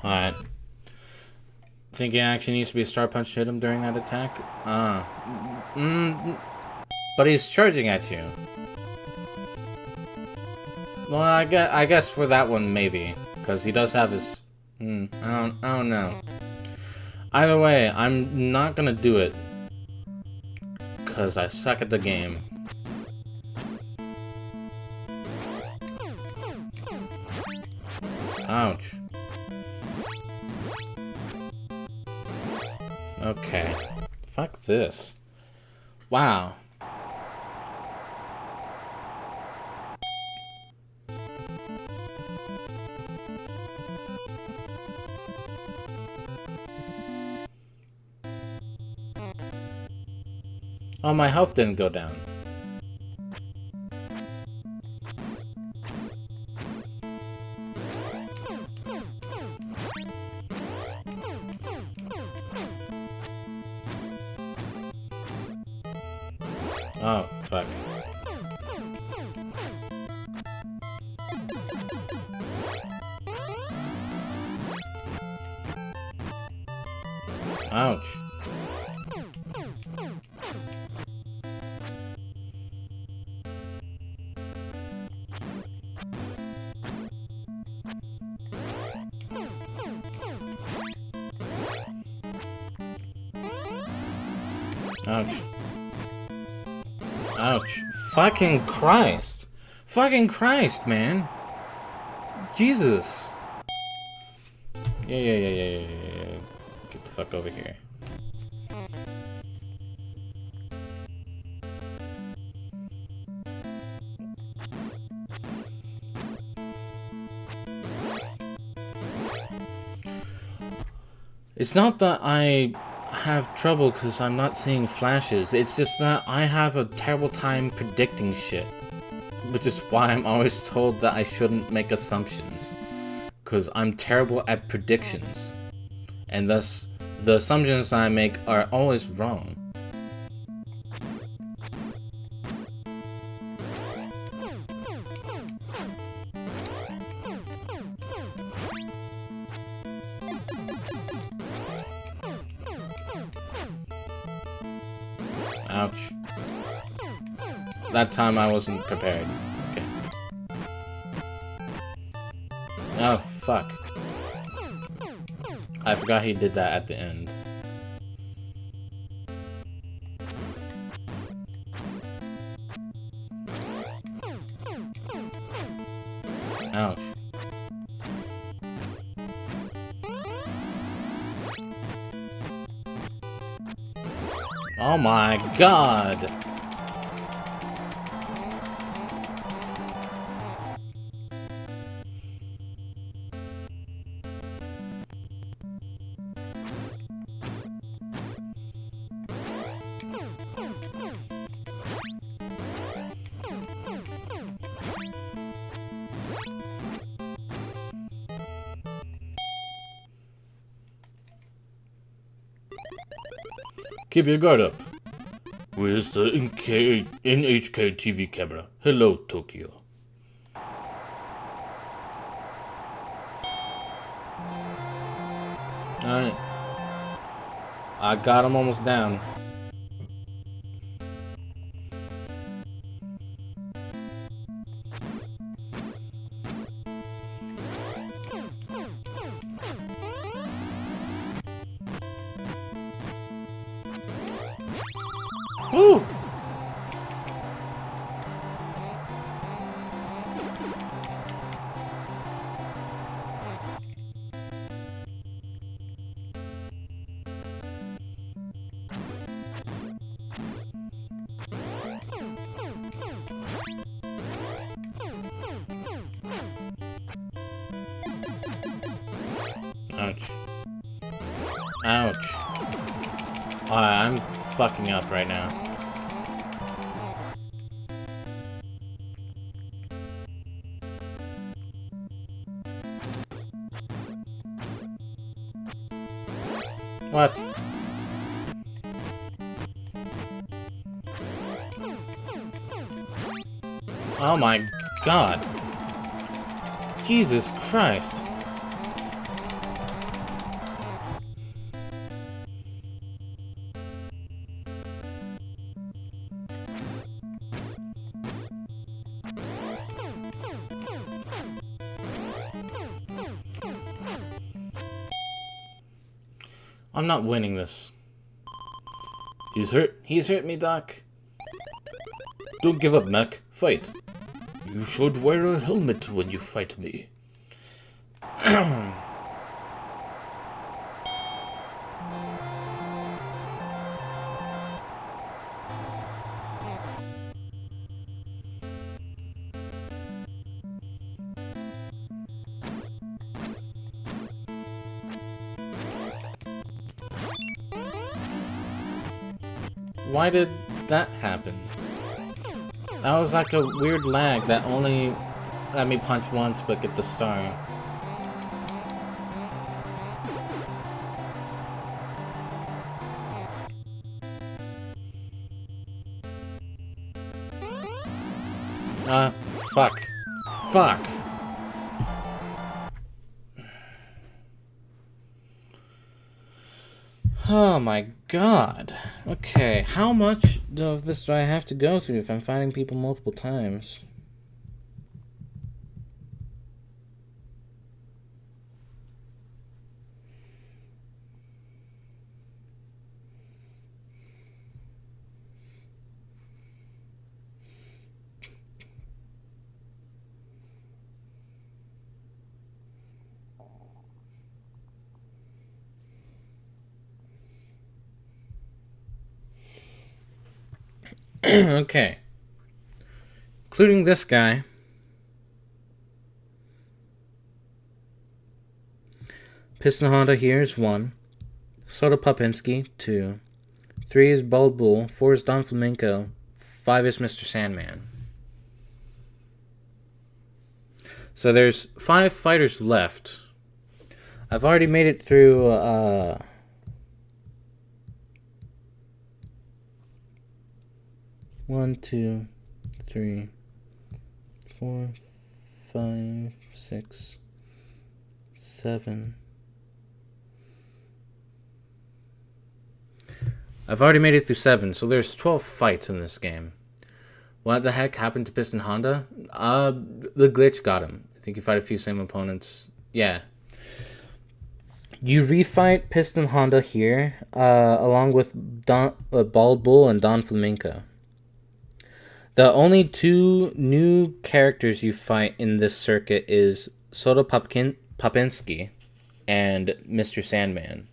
Alright. Thinking action needs to be a star punch to hit him during that attack? But he's charging at you. Well, I guess for that one, maybe. Because he does have his... I don't know. Either way, I'm not gonna do it. Because I suck at the game. Ouch. Okay. Fuck this. Wow. Oh, my health didn't go down. Oh, fuck. Ouch. Ouch. Ouch. Fucking Christ. Fucking Christ, man. Jesus. Yeah. Get the fuck over here. It's not that I have trouble because I'm not seeing flashes. It's just that I have a terrible time predicting shit. Which is why I'm always told that I shouldn't make assumptions. Because I'm terrible at predictions. And thus, the assumptions I make are always wrong. Ouch. That time I wasn't prepared. Okay. Oh, fuck. I forgot he did that at the end. Ouch. Oh my god! Keep your guard up. Where's the NHK TV camera? Hello, Tokyo. Alright. I got him almost down. Woo! Ouch. Ouch. I'm fucking up right now. What? Oh my god. Jesus Christ. I'm not winning this. He's hurt. He's hurt me, Doc. Don't give up, Mac. Fight. You should wear a helmet when you fight me. Why did that happen? That was like a weird lag that only let me punch once but get the star. Fuck. Fuck. Oh my god. Okay, how much of this do I have to go through if I'm fighting people multiple times? Okay. Including this guy. Piston Honda here is 1. Soda Popinski, 2. 3 is Bald Bull. 4 is Don Flamenco. 5 is Mr. Sandman. So there's 5 fighters left. I've already made it through, 1, 2, 3, 4, 5, 6, 7. I've already made it through 7, so there's 12 fights in this game. What the heck happened to Piston Honda? The glitch got him. I think you fight a few same opponents. Yeah. You refight Piston Honda here, along with Bald Bull and Don Flamenco. The only 2 new characters you fight in this circuit is Soda Popinski and Mr. Sandman.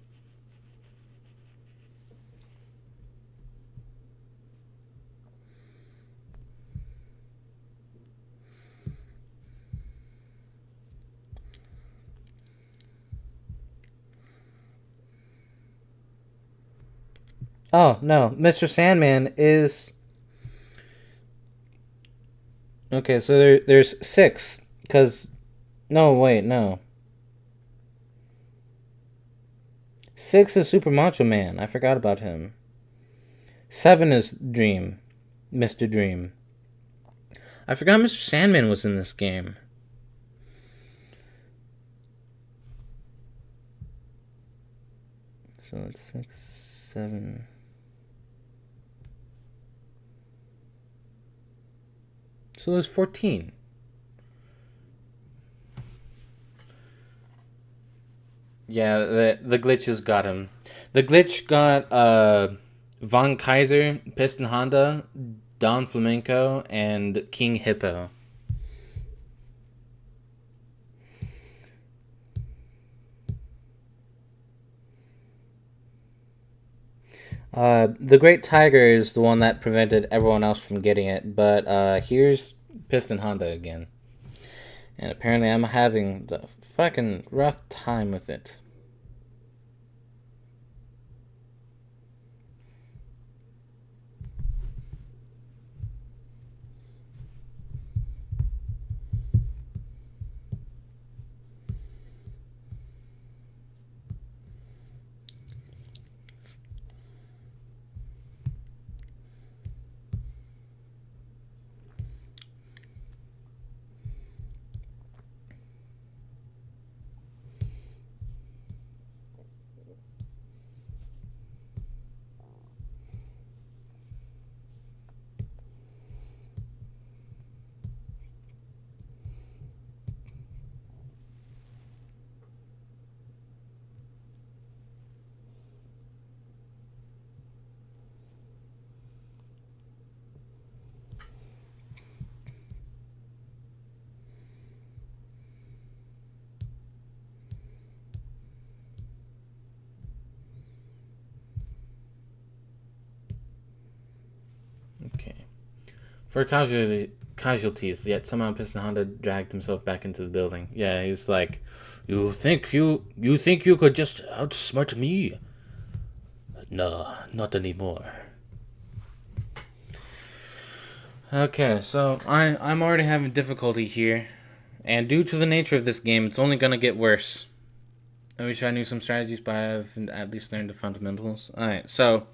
Oh, no. Mr. Sandman is... Okay, so there's 6. Because... No, wait, no. 6 is Super Macho Man. I forgot about him. 7 is Dream. Mr. Dream. I forgot Mr. Sandman was in this game. So it's 6, 7... So there's 14. Yeah, the glitches got him. The glitch got Von Kaiser, Piston Honda, Don Flamenco, and King Hippo. The Great Tiger is the one that prevented everyone else from getting it, but here's Piston Honda again. And apparently I'm having the fucking rough time with it. For casualties, yet somehow Piston Honda dragged himself back into the building. Yeah, he's like, you think you could just outsmart me? No, not anymore. Okay, so I'm already having difficulty here, and due to the nature of this game, it's only gonna get worse. I wish I knew some strategies, but I haven't at least learned the fundamentals. Alright, so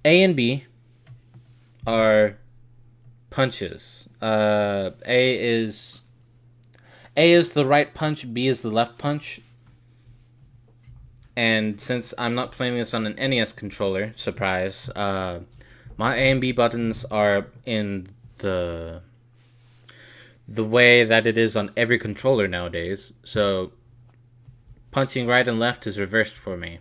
A and B are punches. A is the right punch, B is the left punch. And since I'm not playing this on an NES controller, surprise, my A and B buttons are in the way that it is on every controller nowadays. So punching right and left is reversed for me.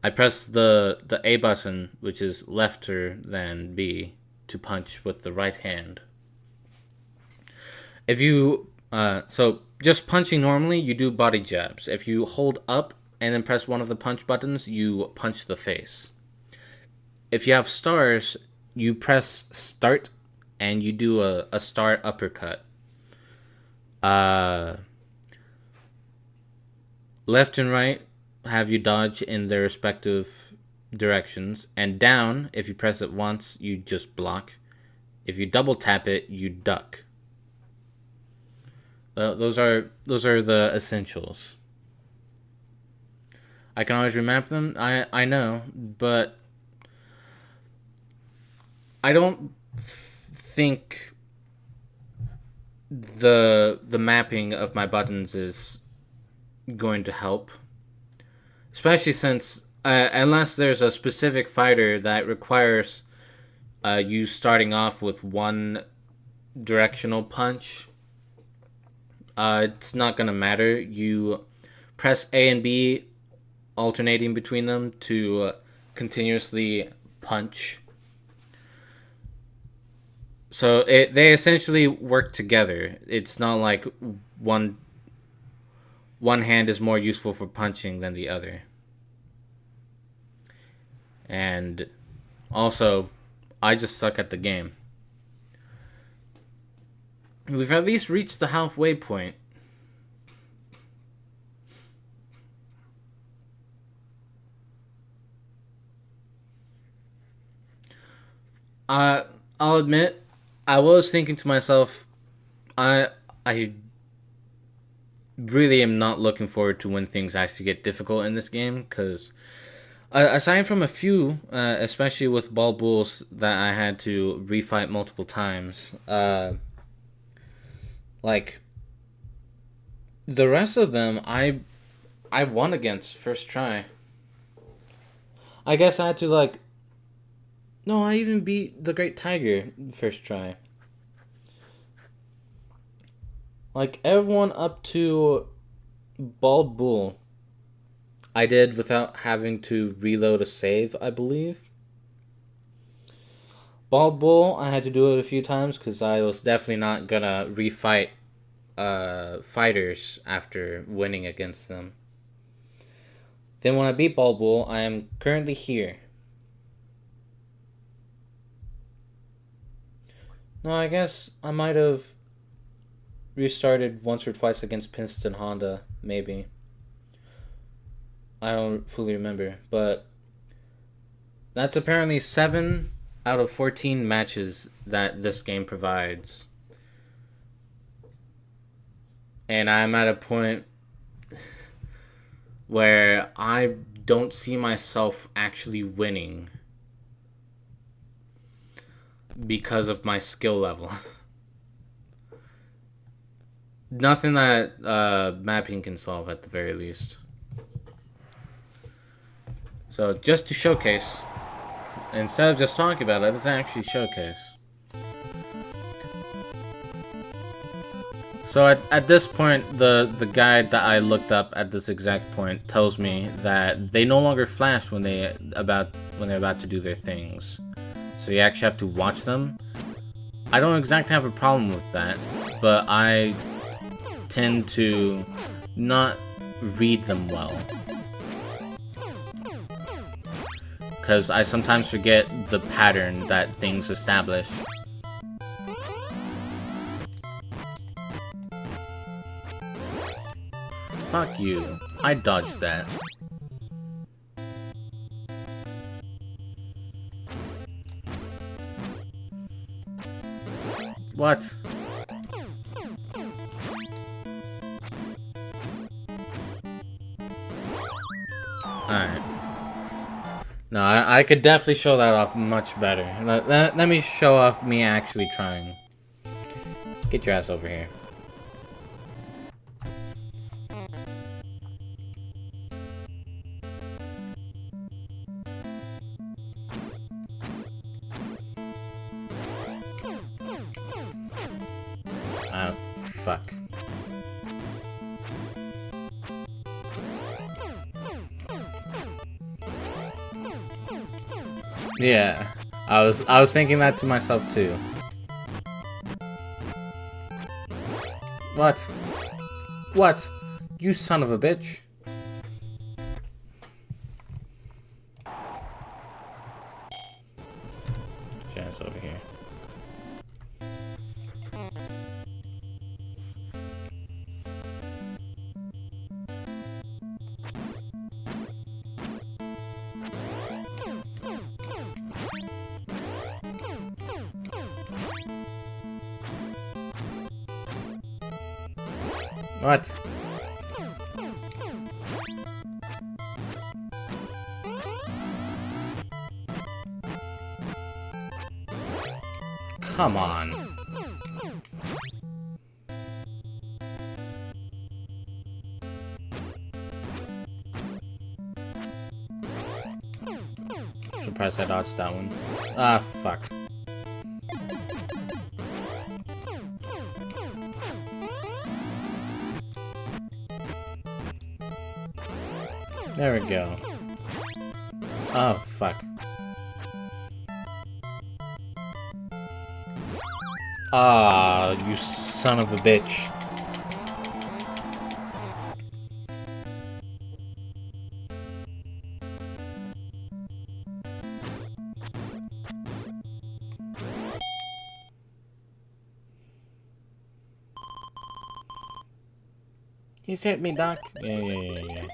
I press the A button, which is lefter than B, to punch with the right hand. If you so just punching normally, you do body jabs. If you hold up and then press one of the punch buttons, you punch the face. If you have stars, you press start and you do a star uppercut. Left and right have you dodge in their respective directions, and down, if you press it once, you just block. If you double tap it, you duck. Those are the essentials. I can always remap them. I know, but I don't think the mapping of my buttons is going to help, especially since unless there's a specific fighter that requires you starting off with one directional punch, it's not gonna matter. You press A and B, alternating between them to continuously punch. So they essentially work together. It's not like one hand is more useful for punching than the other. And also, I just suck at the game. We've at least reached the halfway point. I'll admit, I was thinking to myself, I really am not looking forward to when things actually get difficult in this game, because aside from a few, especially with Ball Bulls that I had to refight multiple times, like the rest of them, I won against first try. I guess I had to no, I even beat the Great Tiger first try. Like, everyone up to Bald Bull, I did without having to reload a save, I believe. Bald Bull, I had to do it a few times because I was definitely not gonna refight fighters after winning against them. Then when I beat Bald Bull, I am currently here. No, I guess I might have restarted once or twice against Piston Honda, maybe. I don't fully remember, but that's apparently 7 out of 14 matches that this game provides. And I'm at a point where I don't see myself actually winning because of my skill level. Nothing that mapping can solve at the very least. So just to showcase, instead of just talking about it, let's actually showcase. So at this point, the guide that I looked up at this exact point tells me that they no longer flash when they're about to do their things. So you actually have to watch them. I don't exactly have a problem with that, but I tend to not read them well. because I sometimes forget the pattern that things establish. Fuck you. I dodged that. What? Alright. No, I could definitely show that off much better. Let me show off me actually trying. Get your ass over here. Oh, fuck. Yeah, I was thinking that to myself too. What? What? You son of a bitch. Jazz over here. What? Come on. Surprised I dodged that one. Ah, fuck. There we go. Oh, fuck. Ah, you son of a bitch. He's hit me, Doc. Yeah.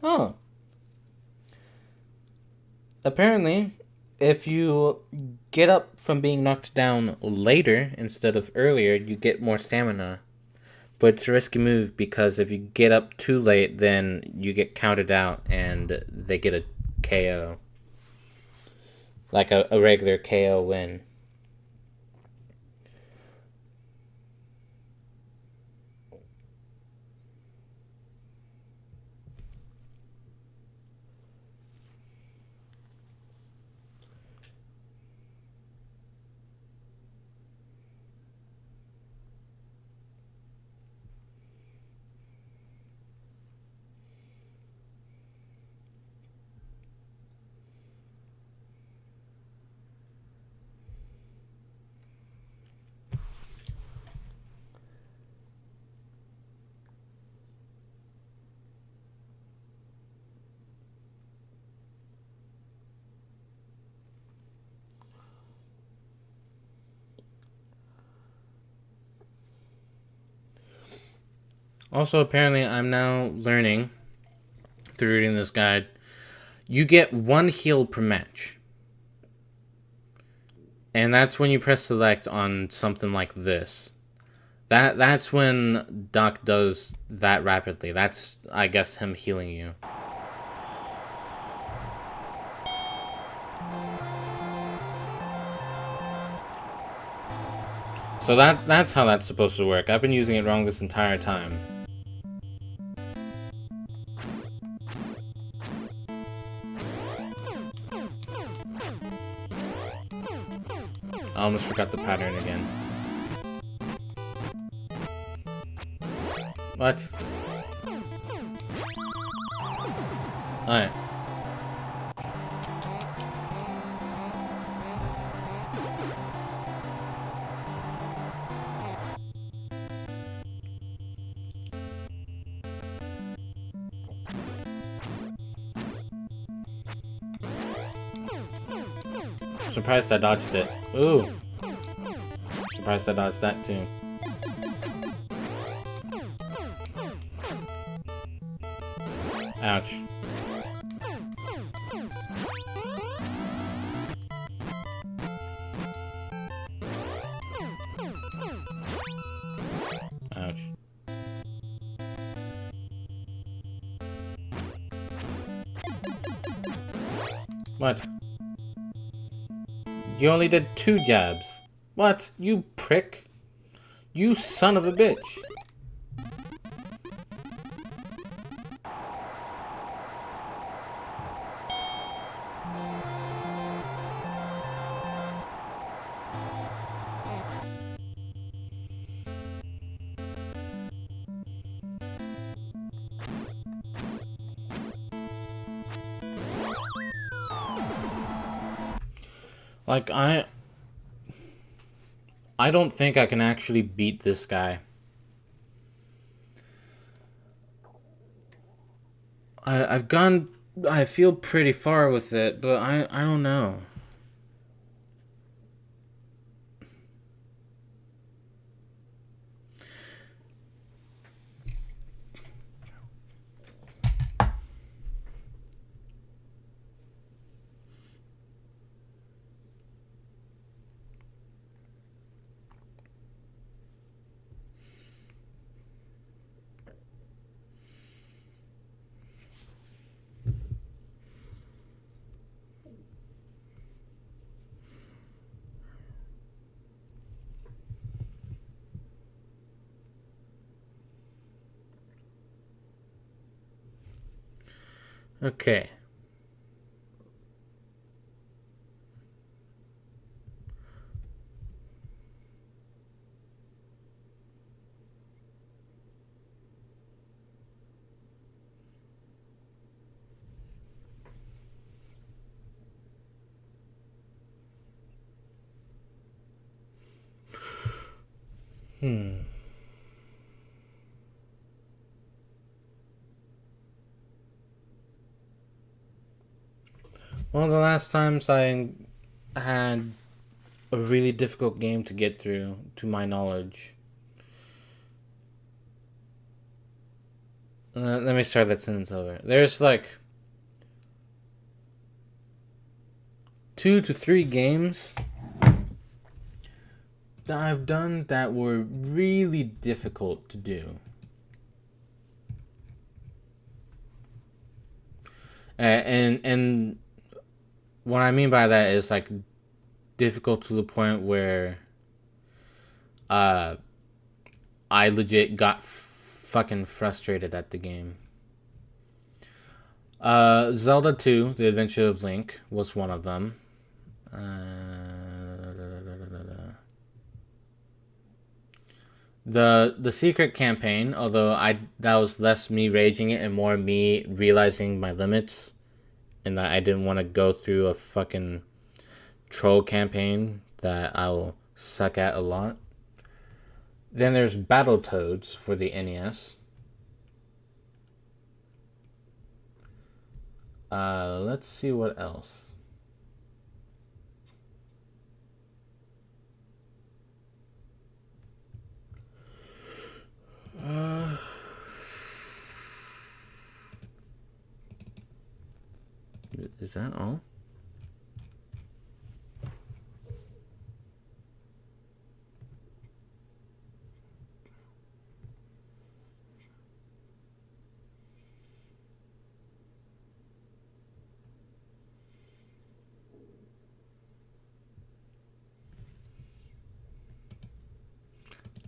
Oh. Apparently, if you get up from being knocked down later instead of earlier, you get more stamina. But it's a risky move because if you get up too late, then you get counted out and they get a KO. Like a regular KO win. Also, apparently, I'm now learning, through reading this guide, you get 1 heal per match. And that's when you press select on something like this. That's when Doc does that rapidly. That's, I guess, him healing you. So that's how that's supposed to work. I've been using it wrong this entire time. I almost forgot the pattern again. What? Alright. Surprised I dodged it. Ooh. Surprised I dodged that too. Ouch. Ouch. What? You only did 2 jabs. What? You prick. You son of a bitch. Like, I don't think I can actually beat this guy. I've gone... I feel pretty far with it, but I don't know. Okay. One of the last times I had a really difficult game to get through, to my knowledge. Let me start that sentence over. There's like 2 to 3 games that I've done that were really difficult to do. And what I mean by that is like difficult to the point where I legit got fucking frustrated at the game. Zelda 2, The Adventure of Link, was one of them. The secret campaign, although that was less me raging it and more me realizing my limits, and that I didn't want to go through a fucking troll campaign that I will suck at a lot. Then there's Battletoads for the NES. Let's see what else. Is that all?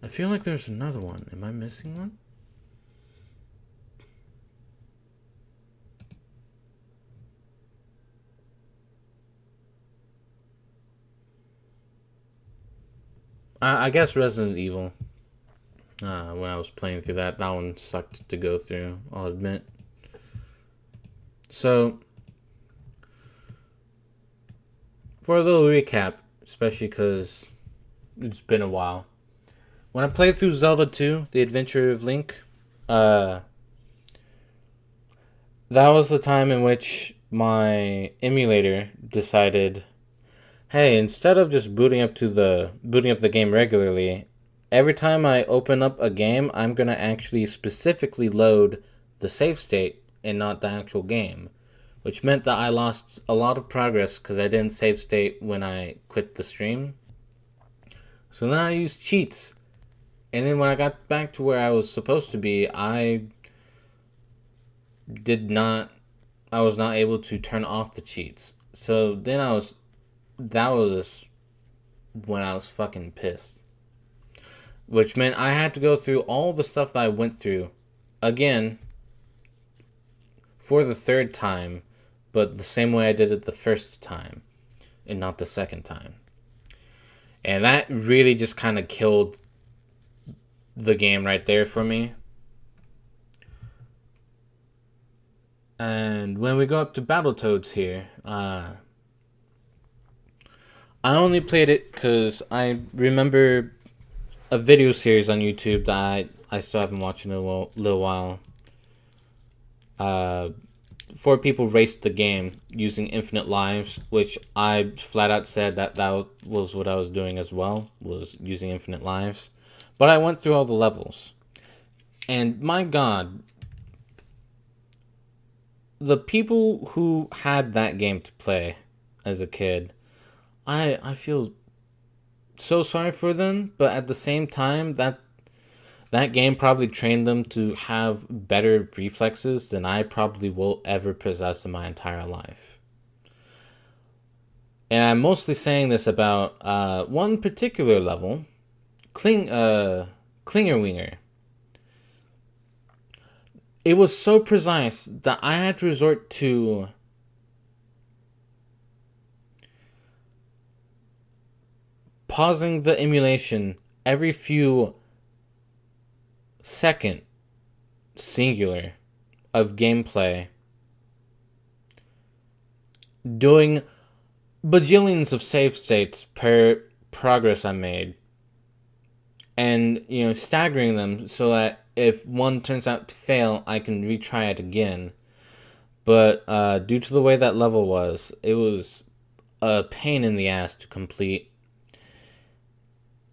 I feel like there's another one. Am I missing one? I guess Resident Evil. When I was playing through that one sucked to go through, I'll admit. So, for a little recap, especially because it's been a while. When I played through Zelda 2, The Adventure of Link, that was the time in which my emulator decided, hey, instead of just booting up the game regularly, every time I open up a game, I'm gonna actually specifically load the save state and not the actual game, which meant that I lost a lot of progress because I didn't save state when I quit the stream. So then I used cheats, and then when I got back to where I was supposed to be, I was not able to turn off the cheats. So then that was when I was fucking pissed. Which meant I had to go through all the stuff that I went through again for the third time, but the same way I did it the first time and not the second time. And that really just kind of killed the game right there for me. And when we go up to Battletoads here, I only played it because I remember a video series on YouTube that I still haven't watched in a little while. 4 people raced the game using infinite lives, which I flat out said that was what I was doing as well, was using infinite lives. But I went through all the levels. And my god, the people who had that game to play as a kid, I feel so sorry for them, but at the same time, that game probably trained them to have better reflexes than I probably will ever possess in my entire life. And I'm mostly saying this about one particular level, Klinger Winger. It was so precise that I had to resort to pausing the emulation every few second singular of gameplay, doing bajillions of save states per progress I made, and staggering them so that if one turns out to fail, I can retry it again. But due to the way that level was, it was a pain in the ass to complete.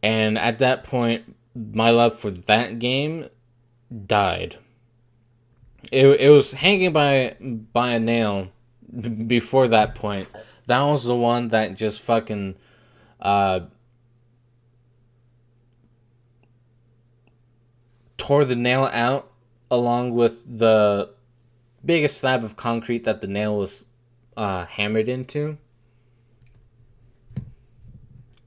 And at that point, my love for that game died. It was hanging by a nail before that point. That was the one that just fucking tore the nail out along with the biggest slab of concrete that the nail was hammered into.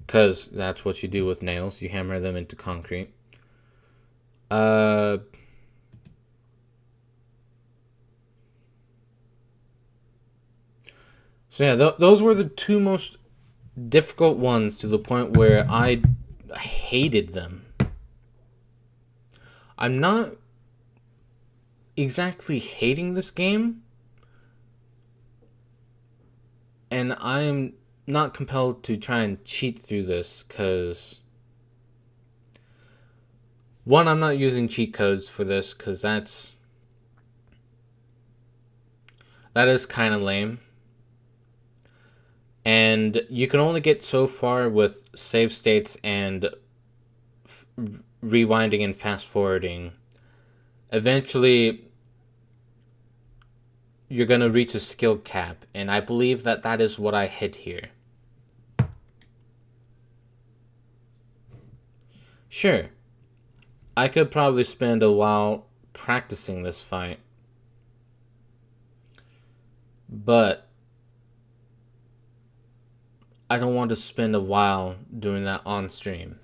Because that's what you do with nails. You hammer them into concrete. So yeah, those were the 2 most difficult ones, to the point where I hated them. I'm not exactly hating this game, and I am not compelled to try and cheat through this, because 1, I'm not using cheat codes for this, because that is kind of lame. And you can only get so far with save states and rewinding and fast forwarding. Eventually, you're going to reach a skill cap, and I believe that is what I hit here. Sure, I could probably spend a while practicing this fight, but I don't want to spend a while doing that on stream.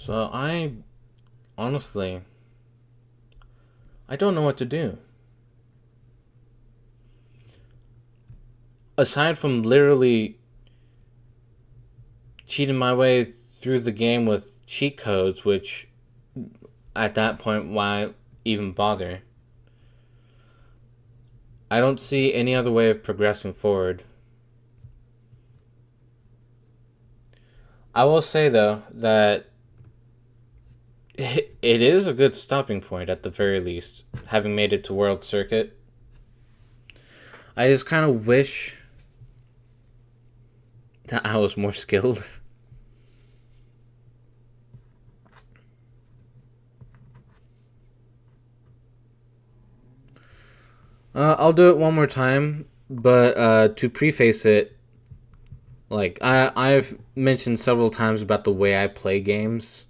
So honestly, I don't know what to do. Aside from literally cheating my way through the game with cheat codes, which at that point, why even bother? I don't see any other way of progressing forward. I will say, though, that it is a good stopping point at the very least, having made it to World Circuit. I just kind of wish that I was more skilled. I'll do it one more time, but to preface it, like I've mentioned several times about the way I play games.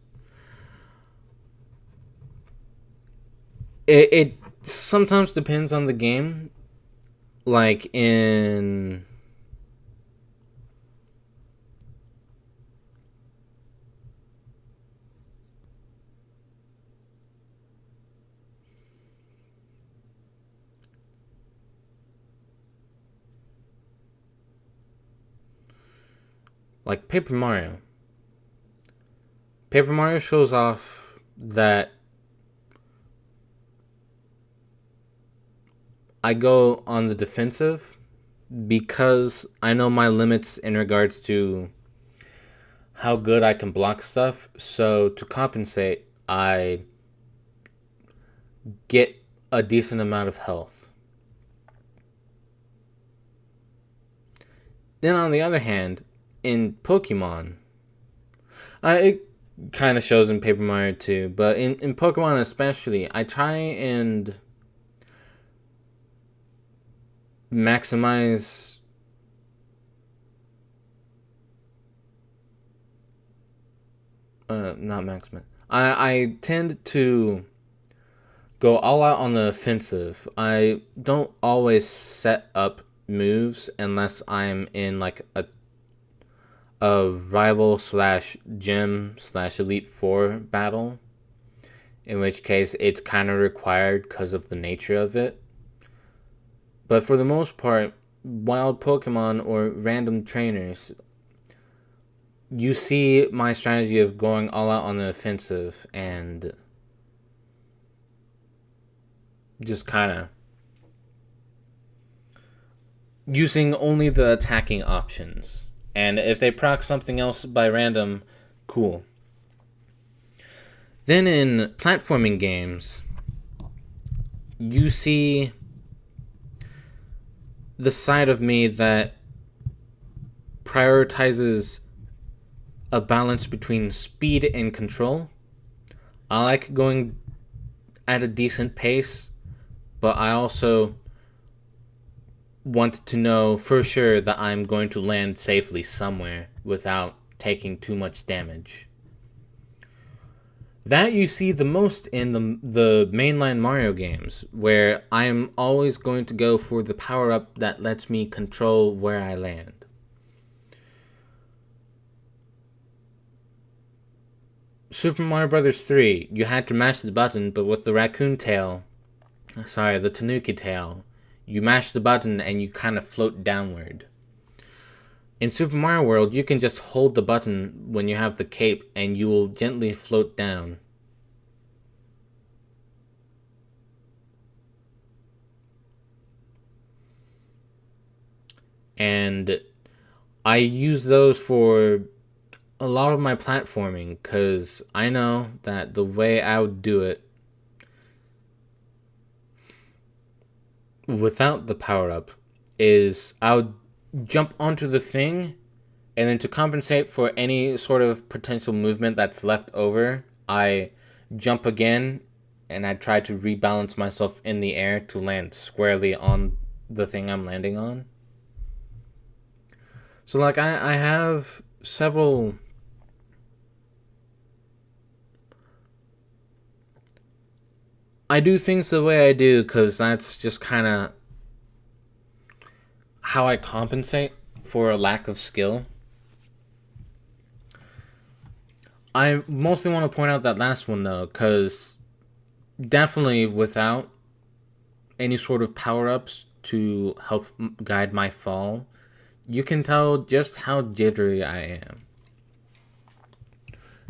It sometimes depends on the game. Like in like Paper Mario. Paper Mario shows off that I go on the defensive because I know my limits in regards to how good I can block stuff. So to compensate, I get a decent amount of health. Then on the other hand, in Pokemon, it kind of shows in Paper Mario too, but in Pokemon especially, I try and maximize not maximize. I tend to go all out on the offensive. I don't always set up moves unless I'm in like a rival slash gym slash elite four battle, in which case it's kind of required because of the nature of it. But for the most part, wild Pokemon or random trainers, you see my strategy of going all out on the offensive and just kind of using only the attacking options. And if they proc something else by random, cool. Then in platforming games, you see the side of me that prioritizes a balance between speed and control. I like going at a decent pace, but I also want to know for sure that I'm going to land safely somewhere without taking too much damage. That you see the most in the mainline Mario games, where I'm always going to go for the power-up that lets me control where I land. Super Mario Bros. 3, you had to mash the button, but with the the Tanuki tail, you mash the button and you kind of float downward. In Super Mario World, you can just hold the button when you have the cape and you will gently float down. And I use those for a lot of my platforming because I know that the way I would do it without the power-up is I would jump onto the thing, and then to compensate for any sort of potential movement that's left over, I jump again, and I try to rebalance myself in the air to land squarely on the thing I'm landing on. So, like, I have several... I do things the way I do because that's just kind of how I compensate for a lack of skill. I mostly want to point out that last one though, because definitely without any sort of power-ups to help guide my fall, you can tell just how jittery I am.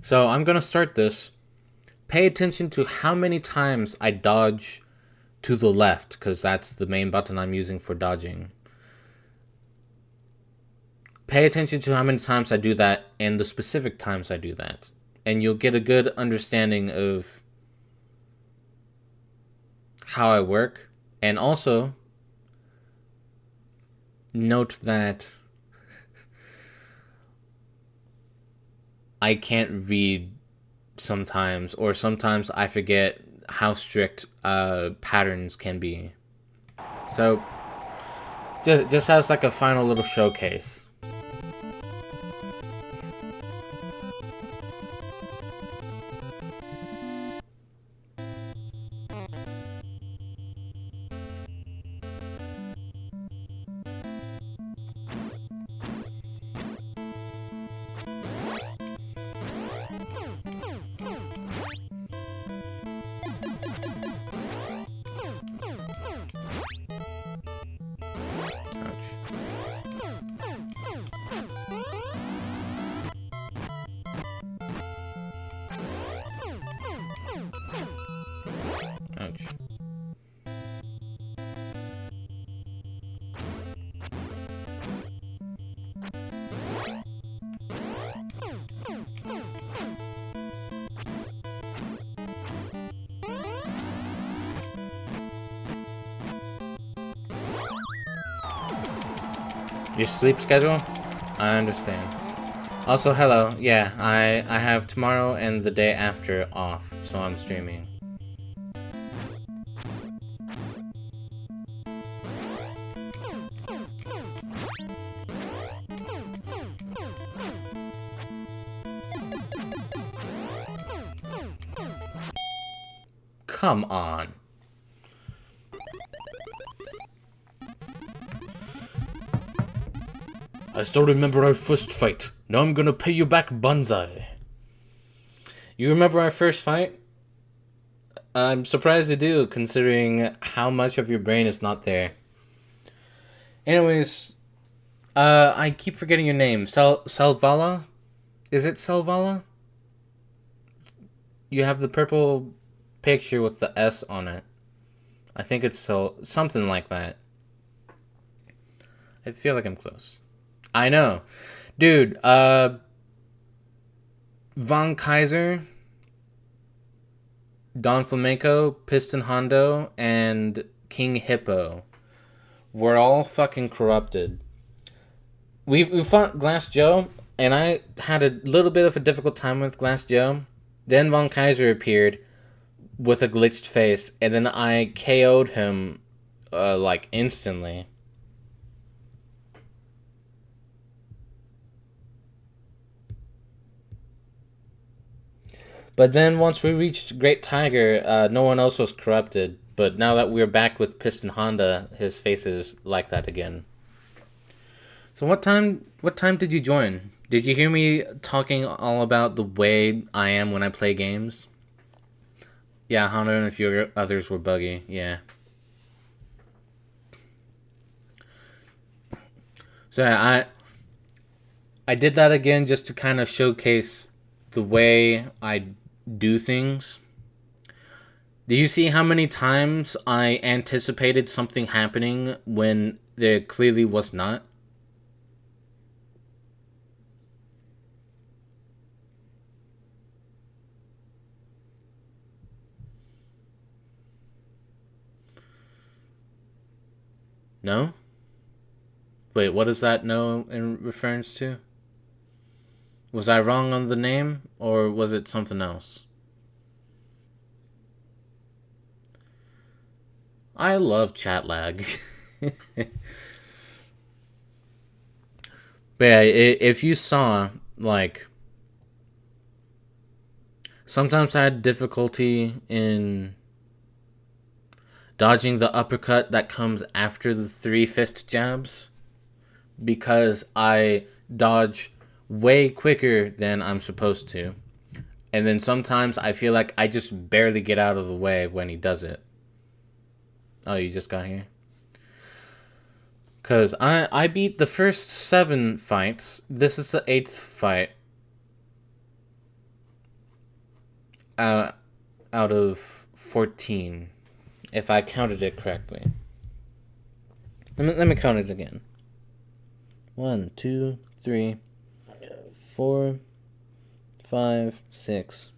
So I'm going to start this. Pay attention to how many times I dodge to the left, because that's the main button I'm using for dodging. Pay attention to how many times I do that and the specific times I do that. And you'll get a good understanding of how I work. And also, note that I can't read sometimes, or sometimes I forget how strict patterns can be. So, just as like a final little showcase. Ouch. Your sleep schedule? I understand. Also, hello. Yeah, I have tomorrow and the day after off, so I'm streaming. Come on. I still remember our first fight. Now I'm gonna pay you back, Banzai. You remember our first fight? I'm surprised you do, considering how much of your brain is not there. Anyways, I keep forgetting your name. Selvala? Is it Selvala? You have the purple picture with the S on it. I think it's something like that. I feel like I'm close. I know. Dude, Von Kaiser, Don Flamenco, Piston Hondo, and King Hippo were all fucking corrupted. We fought Glass Joe, and I had a little bit of a difficult time with Glass Joe. Then Von Kaiser appeared with a glitched face, and then I KO'd him, like, instantly. But then once we reached Great Tiger, no one else was corrupted. But now that we're back with Piston Honda, his face is like that again. So what time did you join? Did you hear me talking all about the way I am when I play games? Yeah, Honda and a few others were buggy, yeah. So yeah, I did that again just to kind of showcase the way I do things. Do you see how many times I anticipated something happening when there clearly was not? No? Wait, what is that no in reference to? Was I wrong on the name, or was it something else? I love chat lag. But yeah, if you saw, like, sometimes I had difficulty in dodging the uppercut that comes after the 3 fist jabs, because I dodge way quicker than I'm supposed to. And then sometimes I feel like I just barely get out of the way when he does it. Oh, you just got here? Because I beat the first 7 fights. This is the 8th fight. Out of 14. If I counted it correctly. Let me count it again. 1, 2, 3, 4, 5, 6,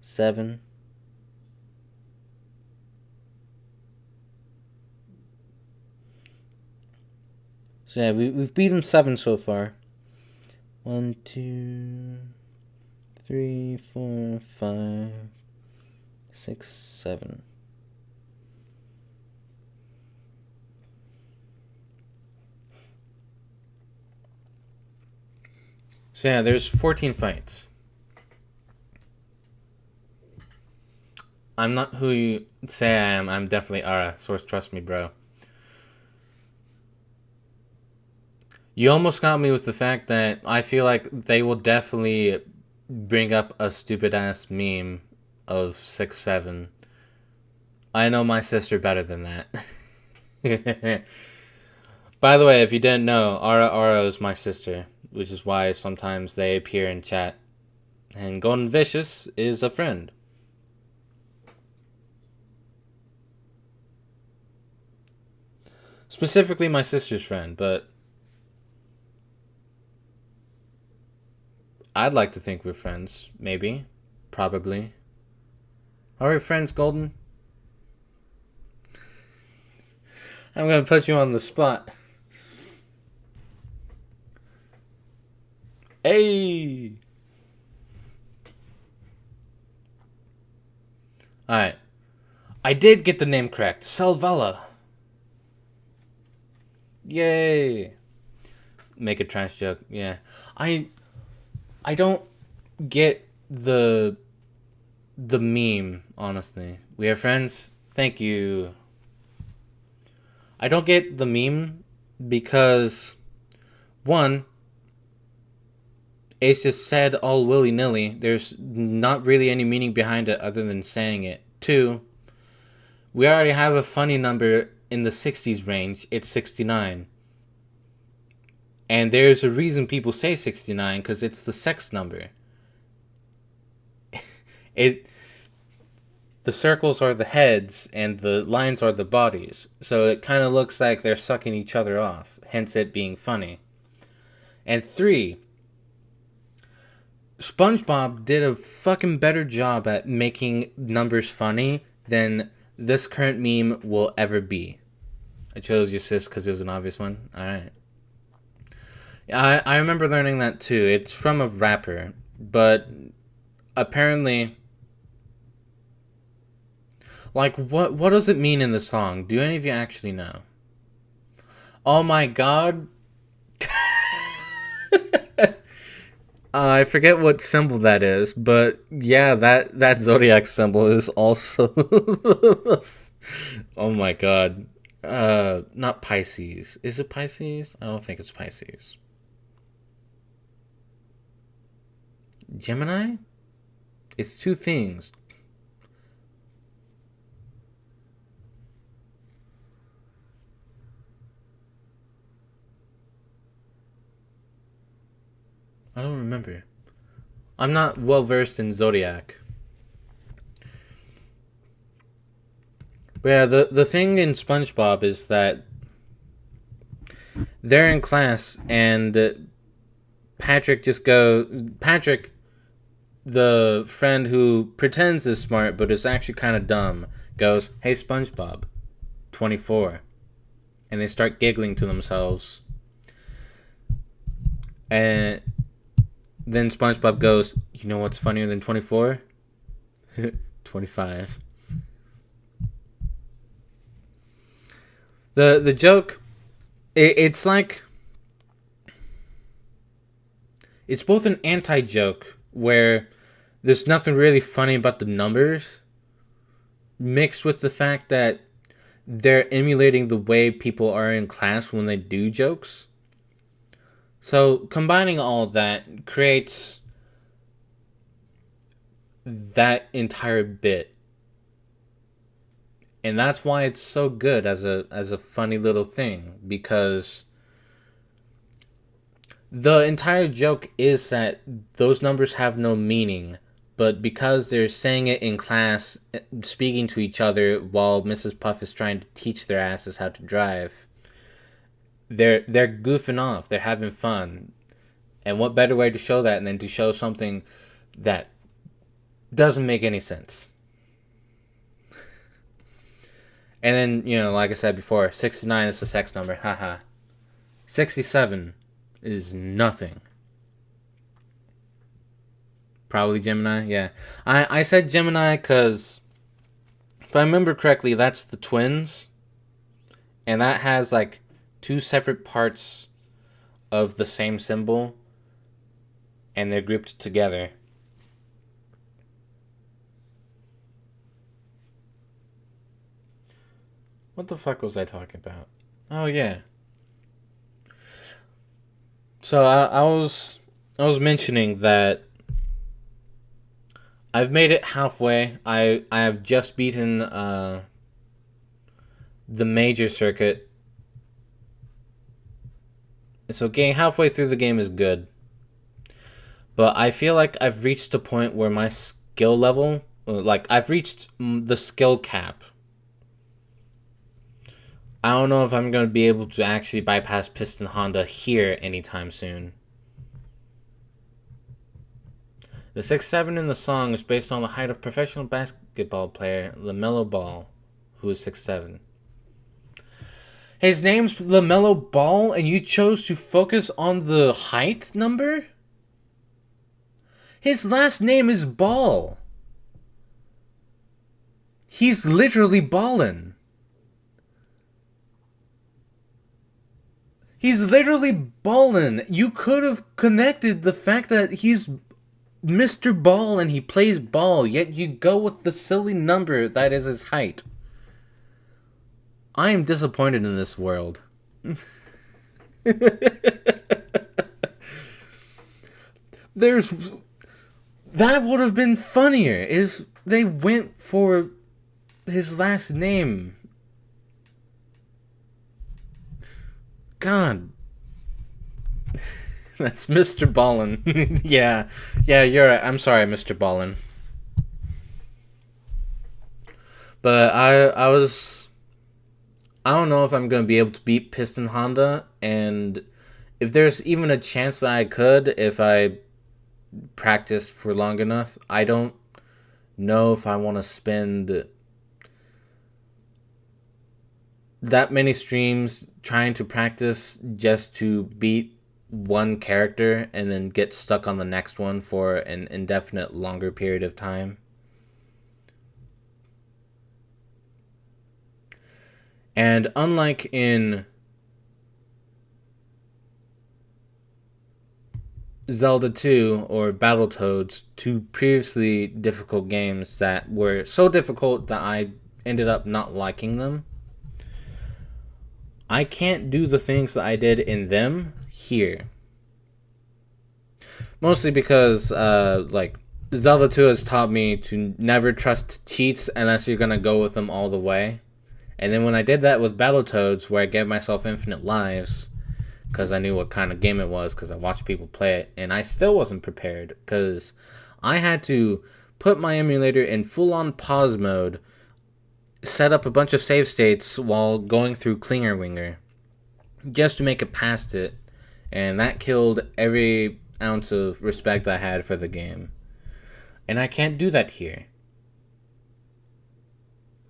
7. So yeah, we've beaten 7 so far. 1, 2, 3, 4, 5, 6, 7. So yeah, there's 14 fights. I'm not who you say I am. I'm definitely Ara. Source, trust me, bro. You almost got me with the fact that I feel like they will definitely bring up a stupid ass meme of 6'7". I know my sister better than that. By the way, if you didn't know, Ara is my sister, which is why sometimes they appear in chat. And Golden Vicious is a friend. Specifically my sister's friend, but I'd like to think we're friends. Maybe. Probably. Are we friends, Golden? I'm gonna put you on the spot. Hey! Alright. I did get the name correct. Salvella. Yay! Make a trash joke. Yeah. I don't get the meme, honestly. We are friends. Thank you. I don't get the meme because, one, it's just said all willy-nilly. There's not really any meaning behind it other than saying it. Two, we already have a funny number in the 60s range. It's 69. And there's a reason people say 69, because it's the sex number. The circles are the heads and the lines are the bodies. So it kind of looks like they're sucking each other off, hence it being funny. And 3, SpongeBob did a fucking better job at making numbers funny than this current meme will ever be. I chose your sis because it was an obvious one. Alright. I remember learning that too. It's from a rapper, but apparently, like, what does it mean in the song? Do any of you actually know? Oh my god. I forget what symbol that is, but yeah, that zodiac symbol is also oh my god. Not Pisces. Is it Pisces? I don't think it's Pisces. Gemini? It's 2 things. I don't remember. I'm not well versed in zodiac. But yeah, the thing in SpongeBob is that they're in class and Patrick, the friend who pretends is smart but is actually kind of dumb, goes, "Hey SpongeBob, 24." And they start giggling to themselves. And then SpongeBob goes, "You know what's funnier than 24? 25. The joke, it's like, it's both an anti-joke where there's nothing really funny about the numbers, mixed with the fact that they're emulating the way people are in class when they do jokes. So combining all that creates that entire bit. And that's why it's so good as a funny little thing, because the entire joke is that those numbers have no meaning, but because they're saying it in class, speaking to each other while Mrs. Puff is trying to teach their asses how to drive, they're goofing off, they're having fun. And what better way to show that than to show something that doesn't make any sense? And then, like I said before, 69 is the sex number. Haha. 67 is nothing. Probably Gemini, yeah. I said Gemini because, if I remember correctly, that's the twins. And that has, like, two separate parts of the same symbol. And they're grouped together. What the fuck was I talking about? Oh, yeah. So I was mentioning that I've made it halfway. I have just beaten the major circuit. So getting halfway through the game is good. But I feel like I've reached a point where my skill level, like I've reached the skill cap. I don't know if I'm going to be able to actually bypass Piston Honda here anytime soon. The 6'7" in the song is based on the height of professional basketball player LaMelo Ball, who is 6'7". His name's LaMelo Ball, and you chose to focus on the height number? His last name is Ball. He's literally ballin'. He's literally ballin'. You could have connected the fact that he's Mr. Ball and he plays ball, yet you go with the silly number that is his height. I am disappointed in this world. That would have been funnier if they went for his last name. God. That's Mr. Ballin. Yeah, you're right. I'm sorry, Mr. Ballin. But I don't know if I'm going to be able to beat Piston Honda, and if there's even a chance that I could, if I practiced for long enough, I don't know if I want to spend that many streams trying to practice just to beat one character and then get stuck on the next one for an indefinite longer period of time. And unlike in Zelda 2 or Battletoads, two previously difficult games that were so difficult that I ended up not liking them, I can't do the things that I did in them here. Mostly because, Zelda 2 has taught me to never trust cheats unless you're going to go with them all the way. And then when I did that with Battletoads, where I gave myself infinite lives, because I knew what kind of game it was, because I watched people play it, and I still wasn't prepared, because I had to put my emulator in full-on pause mode, set up a bunch of save states while going through Klinger Winger, just to make it past it, and that killed every ounce of respect I had for the game. And I can't do that here.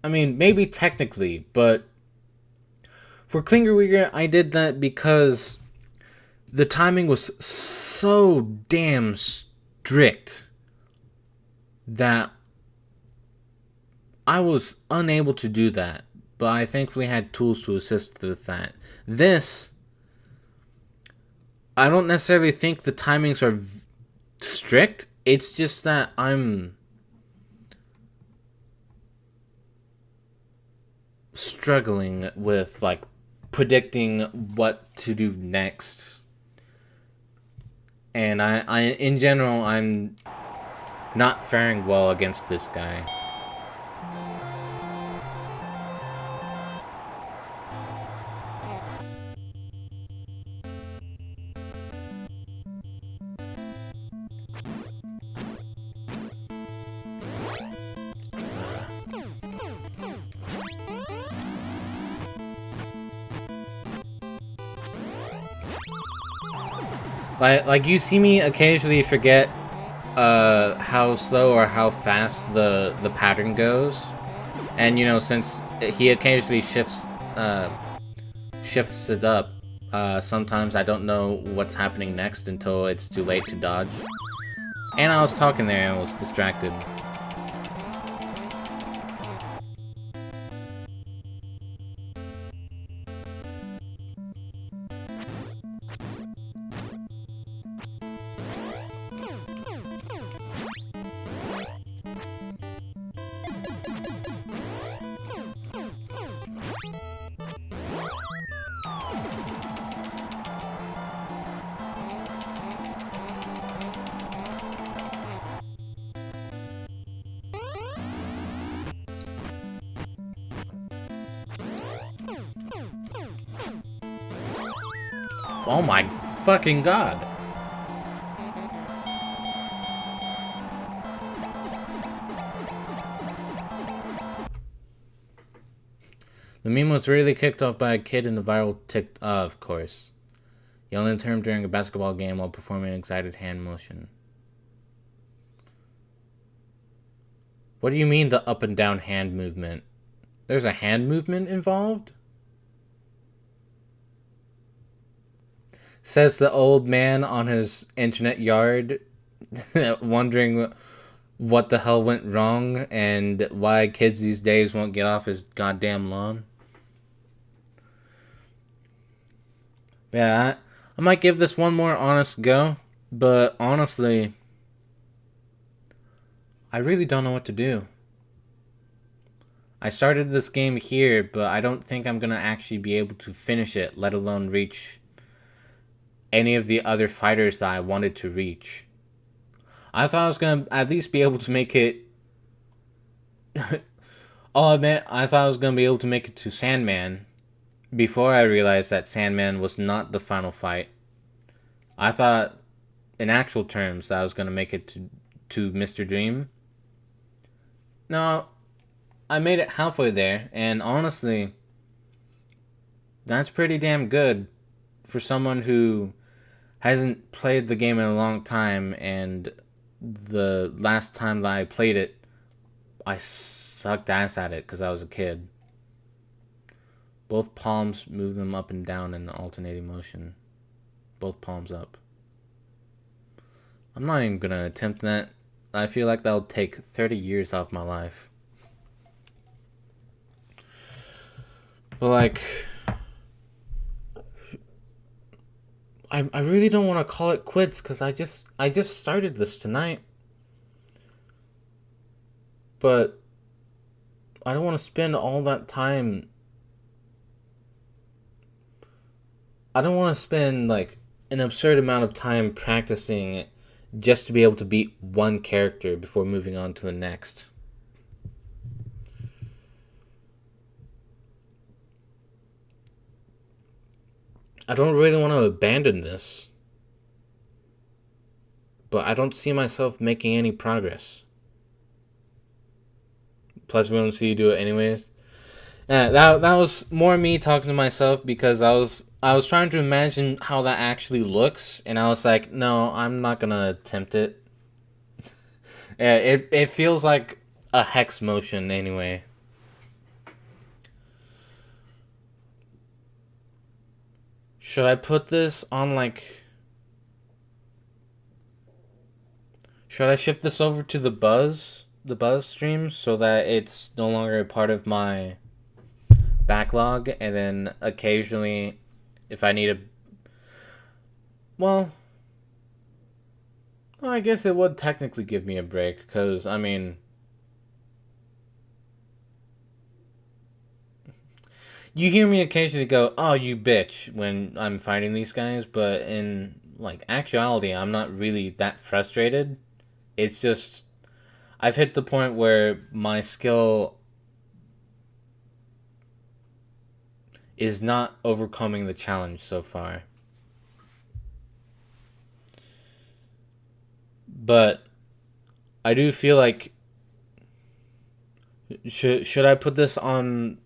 I mean, maybe technically, but for Klinger Winger, I did that because the timing was so damn strict that I was unable to do that, but I thankfully had tools to assist with that. This, I don't necessarily think the timings are strict, it's just that I'm struggling with, predicting what to do next. And I in general, I'm not faring well against this guy. Like you see me occasionally forget how slow or how fast the pattern goes, and you know, since he occasionally shifts it up, sometimes I don't know what's happening next until it's too late to dodge. And I was talking there and I was distracted. Oh my fucking god. The meme was really kicked off by a kid in the viral TikTok, of course. Yelling at him during a basketball game while performing an excited hand motion. What do you mean the up and down hand movement? There's a hand movement involved? Says the old man on his internet yard, wondering what the hell went wrong and why kids these days won't get off his goddamn lawn. Yeah, I might give this one more honest go, but honestly, I really don't know what to do. I started this game here, but I don't think I'm gonna actually be able to finish it, let alone reach any of the other fighters that I wanted to reach. I thought I was gonna at least be able to make it. I'll admit, I thought I was gonna be able to make it to Sandman before I realized that Sandman was not the final fight. I thought, in actual terms, that I was gonna make it to Mr. Dream. No, I made it halfway there, and honestly, that's pretty damn good for someone who hasn't played the game in a long time, and the last time that I played it, I sucked ass at it because I was a kid. Both palms, move them up and down in alternating motion. Both palms up. I'm not even going to attempt that. I feel like that'll take 30 years off my life. But like, I really don't want to call it quits because I just started this tonight. But I don't want to spend all that time. I don't want to spend like an absurd amount of time practicing just to be able to beat one character before moving on to the next. I don't really want to abandon this, but I don't see myself making any progress. Plus, we don't see you do it anyways. That was more me talking to myself because I was trying to imagine how that actually looks, and I was like, no, I'm not gonna attempt it. Yeah, it feels like a hex motion anyway. Should I put this on like... Should I shift this over to the buzz stream so that it's no longer a part of my backlog, and then occasionally if I need a... Well, I guess it would technically give me a break, because, I mean... You hear me occasionally go, oh, you bitch, when I'm fighting these guys, but in, like, actuality, I'm not really that frustrated. It's just, I've hit the point where my skill is not overcoming the challenge so far. But I do feel like should I put this on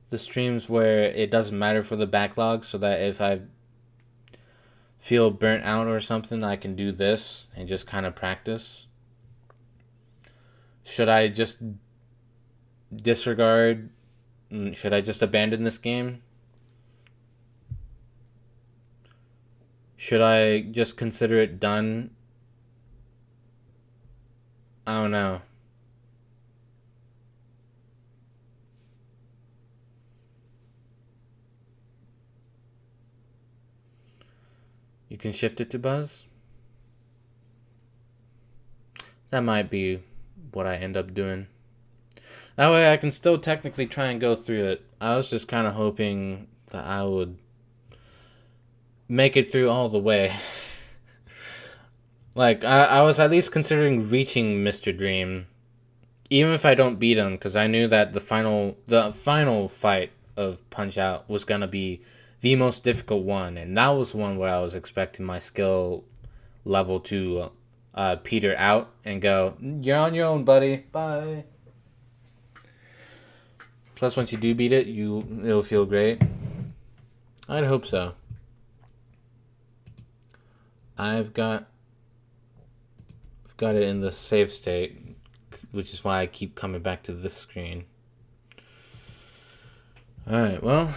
the streams where it doesn't matter for the backlog, so that if I feel burnt out or something, I can do this and just kind of practice? Should I just disregard? Should I just abandon this game? Should I just consider it done? I don't know. You can shift it to Buzz? That might be what I end up doing. That way I can still technically try and go through it. I was just kind of hoping that I would make it through all the way. Like, I was at least considering reaching Mr. Dream, even if I don't beat him, because I knew that the final fight of Punch Out was gonna be the most difficult one, and that was one where I was expecting my skill level to peter out and go, "You're on your own, buddy. Bye." Plus, once you do beat it, it'll feel great. I'd hope so. I've got it in the save state, which is why I keep coming back to this screen. Alright, well,